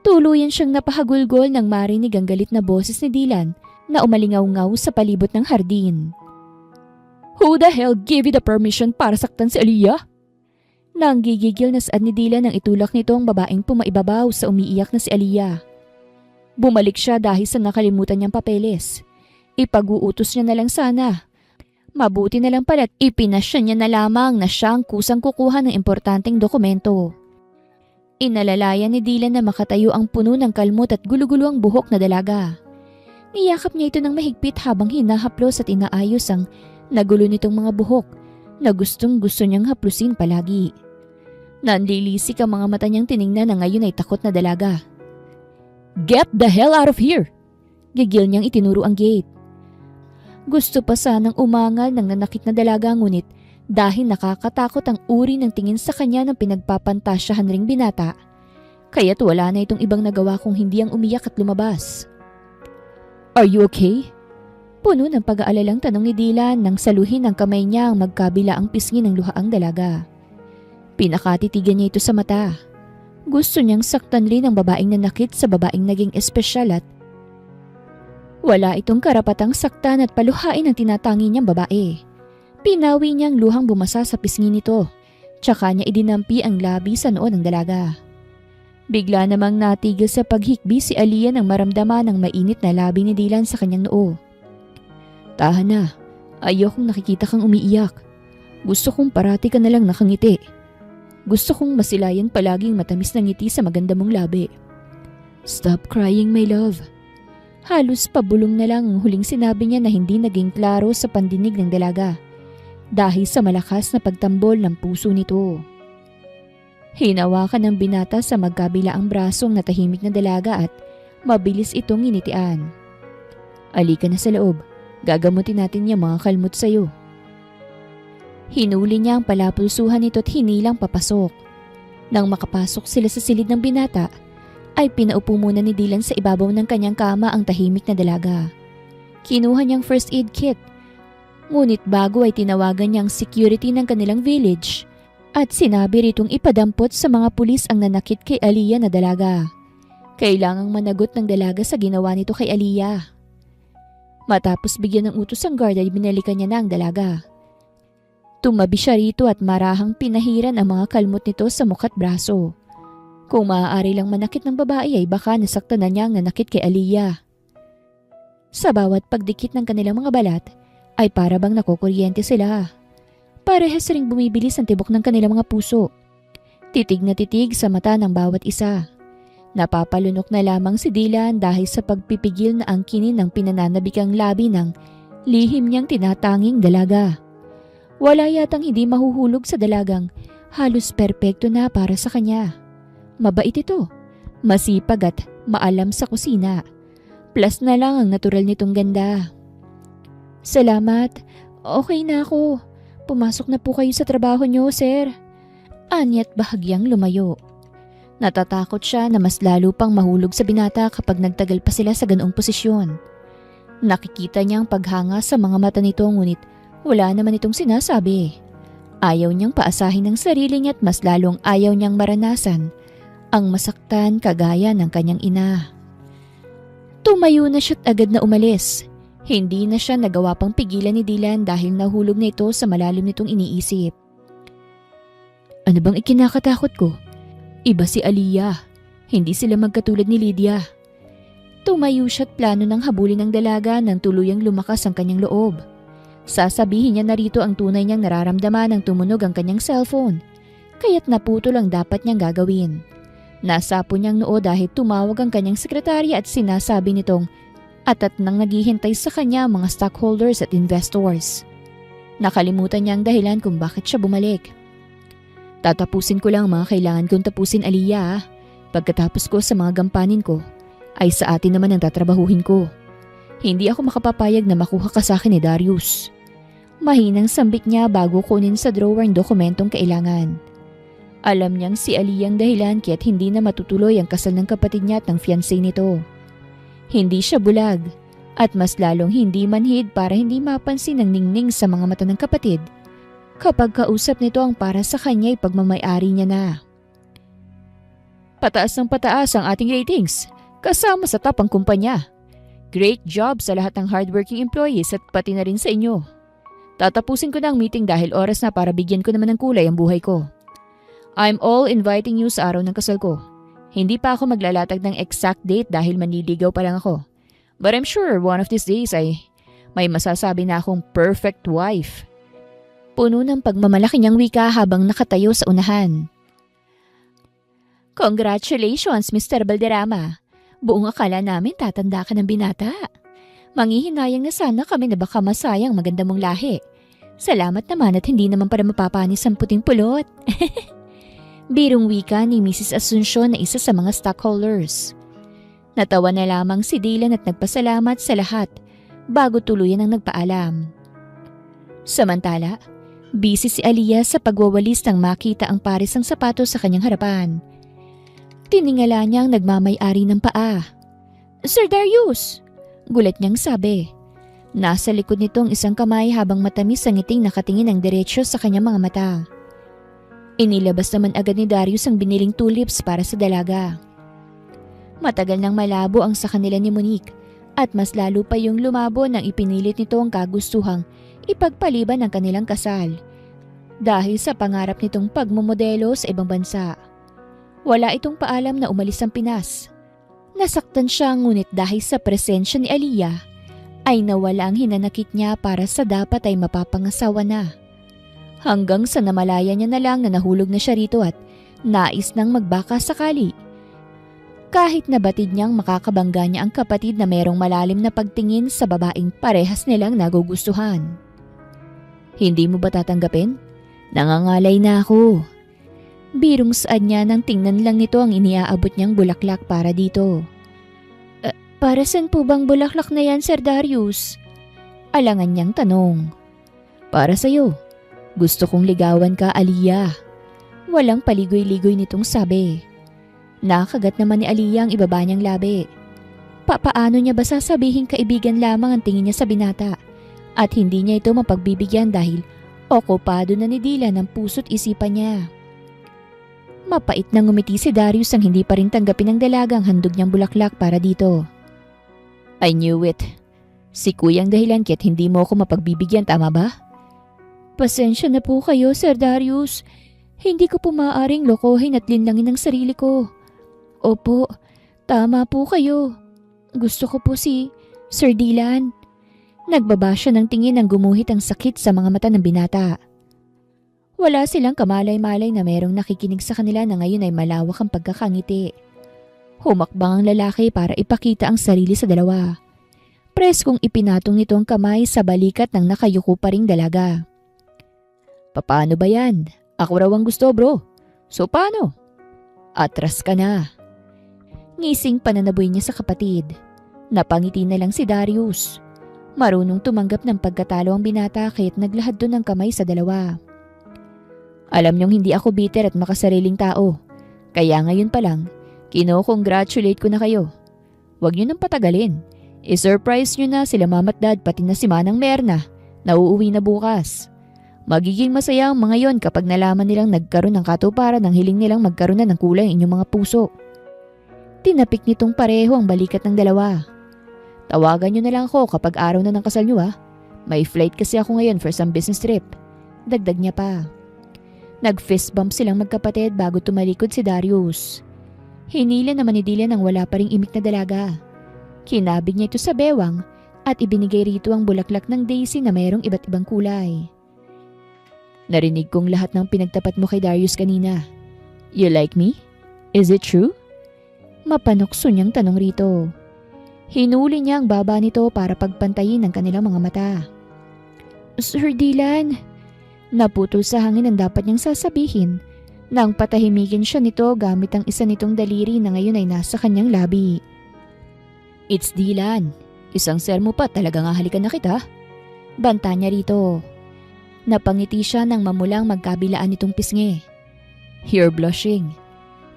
Tuluyan siyang napahagulgol nang marinig ang galit na boses ni Dylan na umalingaw-ngaw sa palibot ng hardin. Who the hell gave you the permission para saktan si Aliyah? Nanggigigil na saad ni Dylan nang itulak nito ang babaeng pumaibabaw sa umiiyak na si Aliyah. Bumalik siya dahil sa nakalimutan niyang papeles. Ipag-uutos niya na lang sana. Mabuti na lang pala't ipinasya niya na lamang na siyang kusang kukuha ng importanteng dokumento. Inalalayan ni Dylan na makatayo ang puno ng kalmot at gulo-gulo ang buhok na dalaga. Niyakap niya ito ng mahigpit habang hinahaplos at inaayos ang nagulo nitong mga buhok na gustong gusto niyang haplusin palagi. Nanlilisik ang mga mata niyang tiningnan na ngayon ay takot na dalaga. "Get the hell out of here!" Gigil niyang itinuro ang gate. Gusto pa sanang umangal ng nanakit na dalaga ngunit dahil nakakatakot ang uri ng tingin sa kanya ng pinagpapantasyahan ring binata, kaya't wala na itong ibang nagawa kung hindi ang umiyak at lumabas. "Are you okay?" Puno ng pag-aalalang tanong ni Dylan nang saluhin ng kamay niya ang magkabila ang pisngi ng luhaang dalaga. Pinakatitigan niya ito sa mata. Gusto niyang saktan rin ang babaeng nanakit sa babaeng naging espesyal at wala itong karapatang saktan at paluhain ang tinatangi niyang babae. Pinawi niyang luhang bumasa sa pisngi nito, tsaka niya idinampi ang labi sa noo ng dalaga. Bigla namang natigil sa paghikbi si Aliyah nang maramdaman ang mainit na labi ni Dylan sa kanyang noo. "Tahan na, ayokong nakikita kang umiiyak. Gusto kong parati ka nalang nakangiti. Gusto kong masilayan palaging matamis na ngiti sa maganda mong labi. Stop crying, my love." Halos pabulong na lang ang huling sinabi niya na hindi naging klaro sa pandinig ng dalaga dahil sa malakas na pagtambol ng puso nito. Hinawakan ng binata sa magkabila ang brasong na tahimik na dalaga at mabilis itong initian. "Alika na sa loob. Gagamutin natin yung mga kalmot sa'yo." Hinuli niya ang palapulsuhan nito at hinilang papasok. Nang makapasok sila sa silid ng binata, ay pinaupo muna ni Dylan sa ibabaw ng kanyang kama ang tahimik na dalaga. Kinuha niyang first aid kit, ngunit bago ay tinawagan niyang security ng kanilang village at sinabi ritong ipadampot sa mga pulis ang nanakit kay Aliyah na dalaga. Kailangang managot ng dalaga sa ginawa nito kay Aliyah. Matapos bigyan ng utos ang guard ay binalikan niya na ang dalaga. Tumabi siya rito at marahang pinahiran ang mga kalmot nito sa mukha't braso. Kung maaari lang manakit ng babae ay baka nasaktan na niya ang nanakit kay Aliyah. Sa bawat pagdikit ng kanilang mga balat ay para bang nakukuryente sila. Parehas ring bumibilis ang tibok ng kanilang mga puso. Titig na titig sa mata ng bawat isa. Napapalunok na lamang si Dylan dahil sa pagpipigil na angkinin ng pinananabikang labi ng lihim niyang tinatanging dalaga. Wala yatang hindi mahuhulog sa dalagang halos perpekto na para sa kanya. Mabait ito, masipag at maalam sa kusina. Plus na lang ang natural nitong ganda. "Salamat, okay na ako. Pumasok na po kayo sa trabaho niyo, sir." Anyat bahagyang lumayo. Natatakot siya na mas lalo pang mahulog sa binata kapag nagtagal pa sila sa ganoong posisyon. Nakikita niya ang paghanga sa mga mata nito ngunit wala naman itong sinasabi. Ayaw niyang paasahin ng sarili niya at mas lalong ayaw niyang maranasan ang masaktan kagaya ng kanyang ina. Tumayo na siya't agad na umalis. Hindi na siya nagawa pang pigilan ni Dylan dahil nahulog na ito sa malalim nitong iniisip. Ano bang ikinakatakot ko? Iba si Aliyah. Hindi sila magkatulad ni Lydia. Tumayo siya't plano ng habulin ng dalaga nang tuluyang lumakas ang kanyang loob. Sasabihin niya na rito ang tunay niyang nararamdaman nang tumunog ang kanyang cellphone. Kaya't naputol ang dapat niyang gagawin. Nasapo niyang noo dahil tumawag ang kanyang sekretarya at sinasabi nitong atat nang naghihintay sa kanya ang mga stockholders at investors. Nakalimutan niya ang dahilan kung bakit siya bumalik. "Tatapusin ko lang ang mga kailangan kong tapusin, Aliyah. Pagkatapos ko sa mga gampanin ko, ay sa atin naman ang tatrabahuhin ko. Hindi ako makapapayag na makuha ka sa akin ni Darius." Mahinang sambit niya bago kunin sa drawer ang dokumentong kailangan. Alam niyang si Aliyah ang dahilan kaya't hindi na matutuloy ang kasal ng kapatid niya at ng fiancé nito. Hindi siya bulag at mas lalong hindi manhid para hindi mapansin ang ningning sa mga mata ng kapatid kapag kausap nito ang para sa kanya ay pagmamay-ari niya na. "Pataas ng pataas ang ating ratings kasama sa top ang kumpanya. Great job sa lahat ng hardworking employees at pati na rin sa inyo. Tatapusin ko na ang meeting dahil oras na para bigyan ko naman ng kulay ang buhay ko. I'm all inviting you sa araw ng kasal ko. Hindi pa ako maglalatag ng exact date dahil manliligaw pa lang ako. But I'm sure one of these days ay may masasabi na akong perfect wife. Puno ng pagmamalaki niyang wika habang nakatayo sa unahan. Congratulations, Mr. Balderrama. Buong akala namin tatanda ka ng binata. Manghihinayang na sana kami na baka masayang maganda mong lahi. Salamat naman at hindi naman para mapapanis ang puting pulot. Birong wika ni Mrs. Asuncion na isa sa mga stockholders. Natawa na lamang si Dylan at nagpasalamat sa lahat bago tuluyan ang nagpaalam. Samantala, busy si Aliyah sa pagwawalis nang makita ang pares ng sapatos sa kanyang harapan. Tiningala niya ang nagmamay-ari ng paa. Sir Darius! Gulat niyang sabi. Nasa likod nito ang isang kamay habang matamis ang ngiting nakatingin ng diretsyo sa kanyang mga mata. Inilabas naman agad ni Darius ang biniling tulips para sa dalaga. Matagal nang malabo ang sa kanila ni Monique at mas lalo pa yung lumabo nang ipinilit nito ang kagustuhang ipagpaliban ng kanilang kasal dahil sa pangarap nitong pagmomodelo sa ibang bansa. Wala itong paalam na umalis ang Pinas. Nasaktan siya ngunit dahil sa presensya ni Aliyah ay nawala ang hinanakit niya para sa dapat ay mapapangasawa na. Hanggang sa namalaya niya na lang na nahulog na siya rito at nais nang magbaka sakali. Kahit nabatid niyang makakabangga niya ang kapatid na merong malalim na pagtingin sa babaeng parehas nilang nagugustuhan. Hindi mo ba tatanggapin? Nangangalay na ako. Birong saan niya nang tingnan lang nito ang iniaabot niyang bulaklak para dito. Para saan po bang bulaklak na yan, Sir Darius? Alangan niyang tanong. Para sa'yo. Gusto kong ligawan ka, Aliyah. Walang paligoy-ligoy nitong sabi. Nakagat naman ni Aliyah ang ibaba niyang labi. Papaano niya ba sasabihin kaibigan lamang ang tingin niya sa binata at hindi niya ito mapagbibigyan dahil okupado na ni Dylan ang puso't isipan niya. Mapait na ngumiti si Darius ang hindi pa rin tanggapin ng dalagang handog niyang bulaklak para dito. I knew it. Si Kuyang dahilan kaya't hindi mo ako mapagbibigyan, tama ba? Pasensya na po kayo, Sir Darius. Hindi ko po maaaring lokohin at linlangin ang sarili ko. Opo, tama po kayo. Gusto ko po si Sir Dylan. Nagbaba siya ng tingin nang gumuhit ang sakit sa mga mata ng binata. Wala silang kamalay-malay na merong nakikinig sa kanila na ngayon ay malawak ang pagkakangiti. Humakbang ang lalaki para ipakita ang sarili sa dalawa. Preskong ipinatong nito ang kamay sa balikat ng nakayuko pa ring dalaga. Paano ba yan? Ako raw ang gusto, bro. So paano? Atras ka na. Ngising pananaboy niya sa kapatid. Napangiti na lang si Darius. Marunong tumanggap ng pagkatalo ang binata kaya't naglahad doon ng kamay sa dalawa. Alam niyong hindi ako bitter at makasariling tao. Kaya ngayon pa lang, kino-congratulate ko na kayo. Huwag niyo nang patagalin. I-surprise niyo na sila mama't dad pati na si Manang Merna na uuwi na bukas. Magiging masaya ang mga yon kapag nalaman nilang nagkaroon ng katuparan ng hiling nilang magkaroon na ng kulay inyong mga puso. Tinapik nitong pareho ang balikat ng dalawa. Tawagan niyo na lang ako kapag araw na ng kasal niyo ha. May flight kasi ako ngayon for some business trip. Dagdag niya pa. Nag-fist bump silang magkapatid bago tumalikod si Darius. Hinila naman ni Dylan ang wala pa ring imik na dalaga. Kinabig niya ito sa bewang at ibinigay rito ang bulaklak ng daisy na mayroong iba't ibang kulay. Narinig kong lahat ng pinagtapat mo kay Darius kanina. You like me? Is it true? Mapanokso niyang tanong rito. Hinuli niya ang baba nito para pagpantayin ang kanilang mga mata. Sir Dylan, naputol sa hangin ang dapat niyang sasabihin nang patahimikin siya nito gamit ang isa nitong daliri na ngayon ay nasa kanyang labi. It's Dylan. Isang sermo pa talagang hahalikan na kita. Banta niya rito. Napangiti siya nang mamulang magkabilaan nitong pisngi. You're blushing.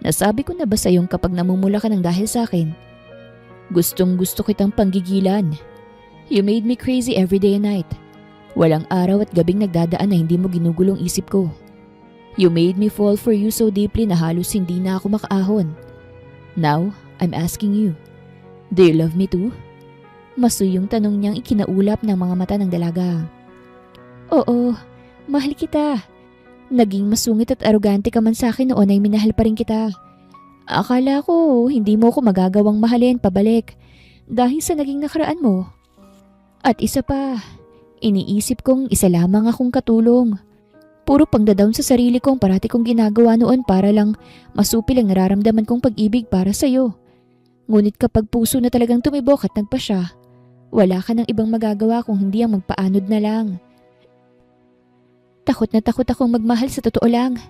Nasabi ko na ba sa iyong kapag namumula ka ng dahil sa akin? Gustong gusto kitang panggigilan. You made me crazy every day and night. Walang araw at gabing nagdadaan na hindi mo ginugulong isip ko. You made me fall for you so deeply na halos hindi na ako makaahon. Now, I'm asking you. Do you love me too? Masuyong tanong niyang ikinaulap ng mga mata ng dalaga. Oo, mahal kita. Naging masungit at arogante ka man sa akin noon ay minahal pa rin kita. Akala ko hindi mo ko magagawang mahalin pabalik dahil sa naging nakaraan mo. At isa pa, iniisip kong isa lamang akong katulong. Puro pangdadown sa sarili kong parati kong ginagawa noon para lang masupil ang nararamdaman kong pag-ibig para sa'yo. Ngunit kapag puso na talagang tumibok at nagpasya, wala ka ng ibang magagawa kung hindi ang magpaanod na lang. Takot na takot akong magmahal sa totoo lang.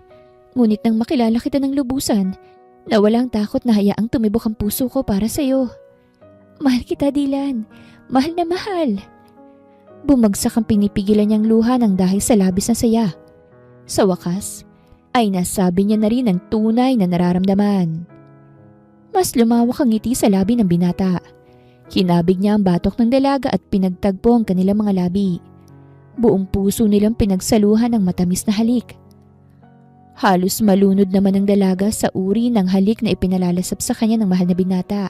Ngunit nang makilala kita ng lubusan, na walang takot na hayaang tumibok ang puso ko para sa'yo. Mahal kita, Dylan. Mahal na mahal. Bumagsak ang pinipigilan niyang luha ng dahil sa labis na saya. Sa wakas, ay nasabi niya na rin ang tunay na nararamdaman. Mas lumawak ang ngiti sa labi ng binata. Kinabig niya ang batok ng dalaga at pinagtagpo ang kanilang mga labi. Buong puso nilang pinagsaluhan ng matamis na halik. Halos malunod naman ang dalaga sa uri ng halik na ipinalalasap sa kanya ng mahal na binata.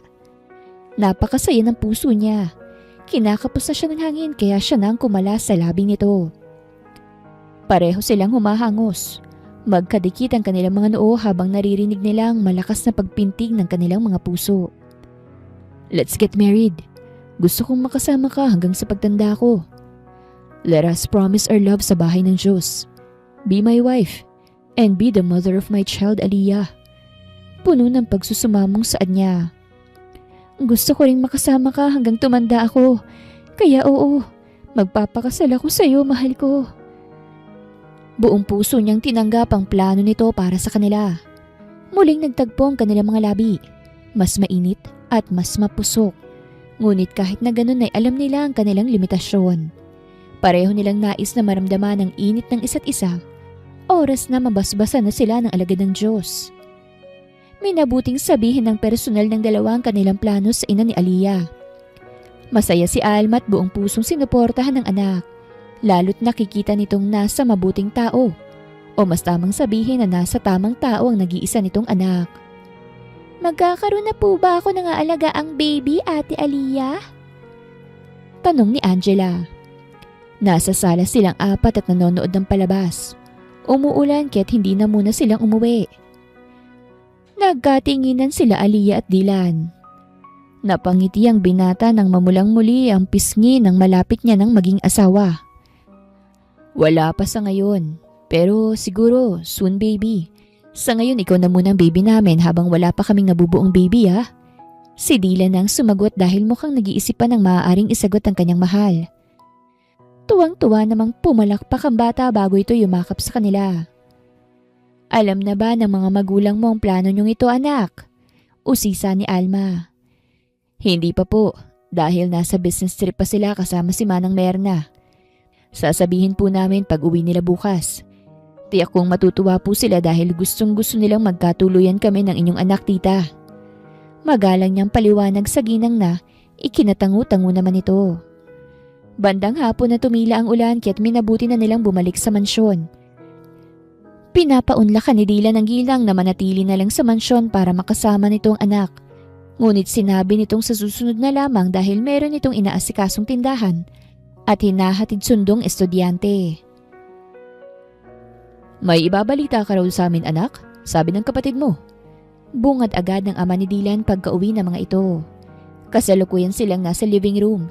Napakasaya ng puso niya. Kinakapos na siya ng hangin kaya siya nang kumala sa labing nito. Pareho silang humahangos. Magkadikit ang kanilang mga noo habang naririnig nilang malakas na pagpintig ng kanilang mga puso. Let's get married. Gusto kong makasama ka hanggang sa pagtanda ko. Let us promise our love sa bahay ng Diyos. Be my wife and be the mother of my child, Aliyah. Puno ng pagsusumamong saad niya. Gusto ko ring makasama ka hanggang tumanda ako. Kaya oo, magpapakasal ako sa iyo, mahal ko. Buong puso niyang tinanggap ang plano nito para sa kanila. Muling nagtagpo ang kanilang mga labi. Mas mainit at mas mapusok. Ngunit kahit na ganun ay alam nila ang kanilang limitasyon. Pareho nilang nais na maramdaman ang init ng isa't isa. Oras na mabasbasan na sila ng alagad ng Diyos. Minabuting sabihin ng personal ng dalawang kanilang plano sa ina ni Aliyah. Masaya si Alma at buong pusong sinuportahan ng anak. Lalo't nakikita nitong nasa mabuting tao. O mas tamang sabihin na nasa tamang tao ang nag-iisa nitong anak. Magkakaroon na po ba ako ng aalagaang baby, Ate Aliyah? Tanong ni Angela. Nasa sala silang apat at nanonood ng palabas. Umuulan kaya't hindi na muna silang umuwi. Nagkatinginan sila Aliyah at Dylan. Napangiti ang binata nang mamulang muli ang pisngi ng malapit niya ng maging asawa. Wala pa sa ngayon, pero siguro soon baby. Sa ngayon ikaw na muna ang baby namin habang wala pa kaming nabubuong baby ha. Si Dylan ang sumagot dahil mukhang nag-iisip pa ng maaaring isagot ang kanyang mahal. Tuwang-tuwa namang pumalakpak ang bata bago ito yumakap sa kanila. Alam na ba ng mga magulang mo ang plano niyong ito, anak? Usisa ni Alma. Hindi pa po, dahil nasa business trip pa sila kasama si Manang Merna. Sasabihin po namin pag uwi nila bukas. Tiyak kong matutuwa po sila dahil gustong-gusto nilang magkatuluyan kami ng inyong anak, tita. Magalang niyang paliwanag sa ginang na ikinatangu-tangu naman ito. Bandang hapon na tumila ang ulan kaya't minabuti na nilang bumalik sa mansyon. Pinapaunlakan ni Dylan ang ginang na manatili na lang sa mansyon para makasama nitong anak. Ngunit sinabi nitong sa susunod na lamang dahil meron itong inaasikasong tindahan at hinahatid sundong estudyante. May ibabalita ka raw sa amin, anak? Sabi ng kapatid mo. Bungad agad ng ama ni Dylan pagka-uwi ng mga ito. Kasalukuyan silang nasa living room.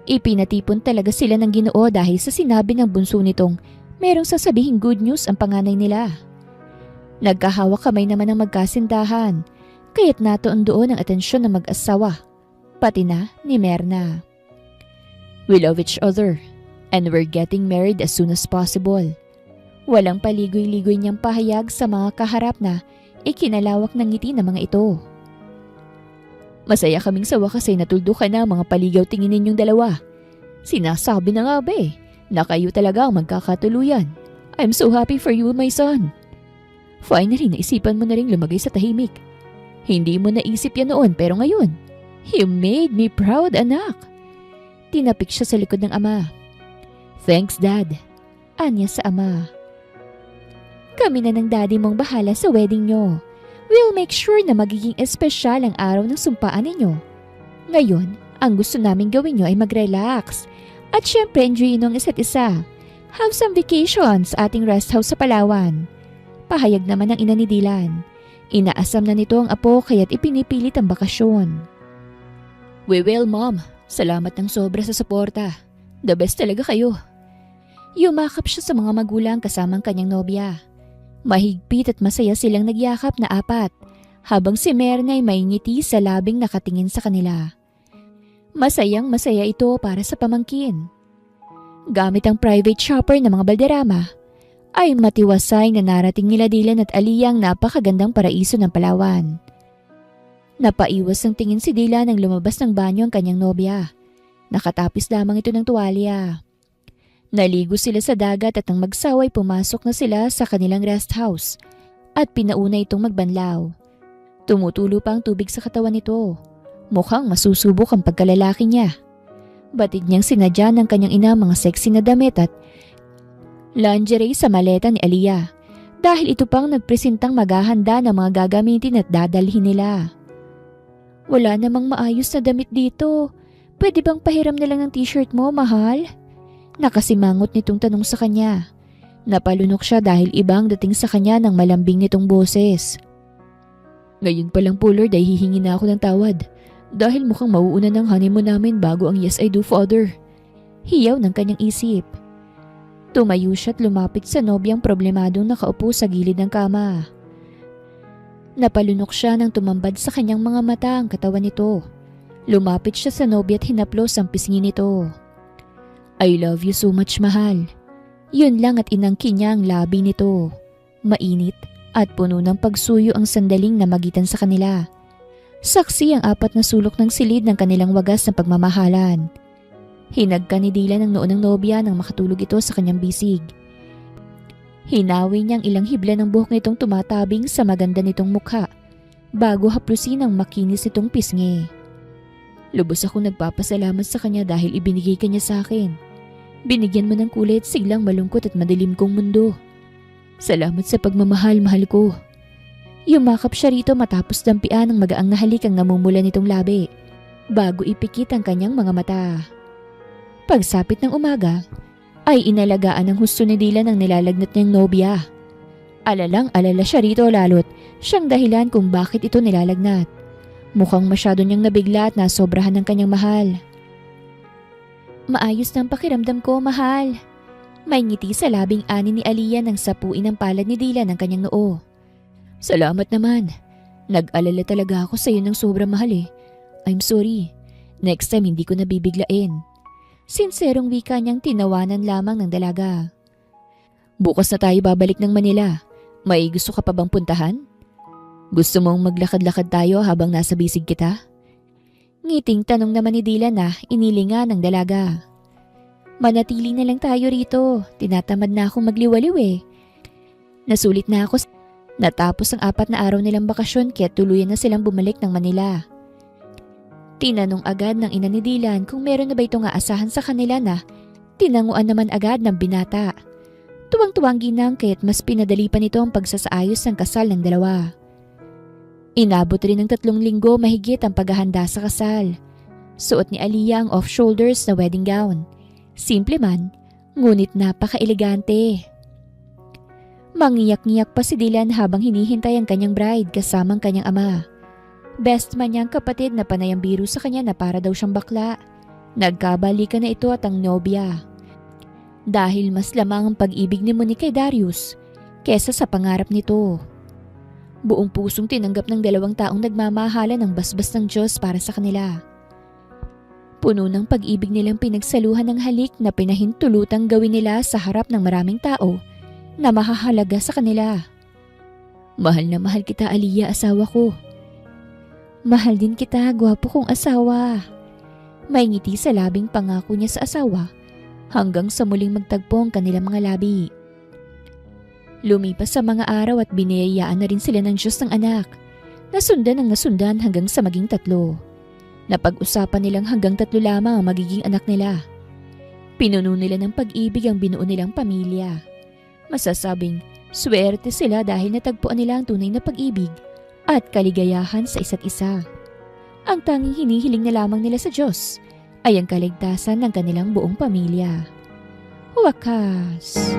Ipinatipon talaga sila ng Ginoo dahil sa sinabi ng bunso nitong merong sasabihing good news ang panganay nila. Nagkahawak kamay naman ng magkasindahan, kaya't natuon doon ang atensyon ng mag-asawa, pati na ni Merna. We love each other and we're getting married as soon as possible. Walang paligoy-ligoy niyang pahayag sa mga kaharap na ikinalawak ng ngiti ng mga ito. Masaya kaming sa wakas ay natuldukan na ang mga paligaw tingin ninyong dalawa. Sinasabi na nga ba na kayo talaga ang magkakatuluyan. I'm so happy for you, my son. Finally, naisipan mo na rin lumagay sa tahimik. Hindi mo naisip yan noon pero ngayon, you made me proud, anak. Tinapik siya sa likod ng ama. Thanks, Dad. Anya sa ama. Kami na ng daddy mong bahala sa wedding nyo. We'll make sure na magiging espesyal ang araw ng sumpaan ninyo. Ngayon, ang gusto namin gawin nyo ay mag-relax. At syempre, enjoyin ang isa't isa. Have some vacation sa ating rest house sa Palawan. Pahayag naman ng ina ni Dylan. Inaasam na nito ang apo kaya't ipinipilit ang bakasyon. We will, Mom. Salamat ng sobra sa suporta. The best talaga kayo. Yumakap siya sa mga magulang kasamang kanyang nobya. Mahigpit at masaya silang nagyakap na apat, habang si Myrna ay may ngiti sa labing nakatingin sa kanila. Masayang masaya ito para sa pamangkin. Gamit ang private shopper ng mga balderrama, ay matiwasay na narating nila Dylan at Aliyah ang napakagandang paraiso ng Palawan. Napaiwas ng tingin si Dylan nang lumabas ng banyo ang kanyang nobya. Nakatapis lamang ito ng tuwalya. Naligo sila sa dagat at nang magsaway pumasok na sila sa kanilang rest house at pinauna itong magbanlaw. Tumutulo pa ang tubig sa katawan nito. Mukhang masusubok ang pagkalalaki niya. Batid niyang sinadya ng kanyang ina mga sexy na damit at lingerie sa maleta ni Aliyah dahil ito pang nagpresentang maghahanda ng mga gagamitin at dadalhin nila. Wala namang maayos na damit dito. Pwede bang pahiram na lang ng t-shirt mo, mahal? Nakasimangot nitong tanong sa kanya. Napalunok siya dahil ibang dating sa kanya ng malambing nitong boses. Ngayon pa lang po Lord ay hihingi na ako ng tawad dahil mukhang mauuna ng honeymoon namin bago ang yes I do father. Hiyaw ng kanyang isip. Tumayo siya at lumapit sa nobyang problemadong nakaupo sa gilid ng kama. Napalunok siya nang tumambad sa kanyang mga mata ang katawan nito. Lumapit siya sa nobya at hinaplos ang pisngi nito. I love you so much, mahal. Yun lang at inangkin niya ang labi nito. Mainit at puno ng pagsuyo ang sandaling na magitan sa kanila. Saksi ang apat na sulok ng silid ng kanilang wagas na pagmamahalan. Hinagka ni Dylan ang noo ng nobya nang makatulog ito sa kanyang bisig. Hinawi niya ang ilang hibla ng buhok nitong tumatabing sa maganda nitong mukha bago haplusin ang makinis nitong pisngi. Lubos akong nagpapasalamat sa kanya dahil ibinigay ka niya sa akin. Binigyan mo ng kulay at siglang malungkot at madilim kong mundo. Salamat sa pagmamahal, mahal ko. Yumakap siya rito matapos dampian ng magaang na halik ang namumula nitong labi bago ipikit ang kanyang mga mata. Pagsapit ng umaga, ay inalagaan ng husto ni Dylan ang nilalagnat niyang nobya. Alalang-alala siya rito lalo't siyang dahilan kung bakit ito nilalagnat. Mukhang masyado niyang nabigla at nasobrahan ng kanyang mahal. Maayos ng pakiramdam ko, mahal. May ngiti sa labing ani ni Aliyah nang sapuin ang palad ni Dylan ng kanyang noo. Salamat naman. Nag-alala talaga ako sa iyo ng sobrang mahal eh. I'm sorry. Next time hindi ko nabibiglain. Sinserong wika niyang tinawanan lamang ng dalaga. Bukas na tayo babalik ng Manila. May gusto ka pa bang puntahan? Gusto mong maglakad-lakad tayo habang nasa bisig kita? Ngiting tanong naman ni Dylan na inilingan ng dalaga. Manatili na lang tayo rito. Tinatamad na akong magliwaliw eh. Nasulit na ako. Natapos ang 4 na araw nilang bakasyon kaya tuluyan na silang bumalik ng Manila. Tinanong agad ng ina ni Dylan kung meron na ba itong aasahan sa kanila na tinanguan naman agad ng binata. Tuwang-tuwang ginang kaya't mas pinadali pa nito ang pagsasaayos ng kasal ng dalawa. Inabot rin ng 3 linggo mahigit ang paghahanda sa kasal. Suot ni Aliyah ang off-shoulders na wedding gown. Simple man, ngunit napaka-elegante. Mangiyak-ngiyak pa si Dylan habang hinihintay ang kanyang bride kasamang kanyang ama. Best man niyang kapatid na panayang biro sa kanya na para daw siyang bakla. Nagkabalikan na ito at ang nobya. Dahil mas lamang ang pag-ibig ni Monique kay Darius kesa sa pangarap nito. Buong pusong tinanggap ng 2 taong nagmamahalan ang basbas ng Diyos para sa kanila. Puno ng pag-ibig nilang pinagsaluhan ng halik na pinahintulutang gawin nila sa harap ng maraming tao na mahahalaga sa kanila. Mahal na mahal kita, Aliyah, asawa ko. Mahal din kita, gwapo kong asawa. May ngiti sa labing pangako niya sa asawa hanggang sa muling magtagpo ang kanilang mga labi. Lumipas sa mga araw at biniyayaan na rin sila ng Diyos ng anak. Nasundan ang nasundan hanggang sa maging 3. Napag-usapan nilang hanggang 3 lamang ang magiging anak nila. Pinuno nila ng pag-ibig ang binuo nilang pamilya. Masasabing swerte sila dahil natagpuan nila ang tunay na pag-ibig at kaligayahan sa isa't isa. Ang tanging hinihiling na lamang nila sa Diyos ay ang kaligtasan ng kanilang buong pamilya. Wakas!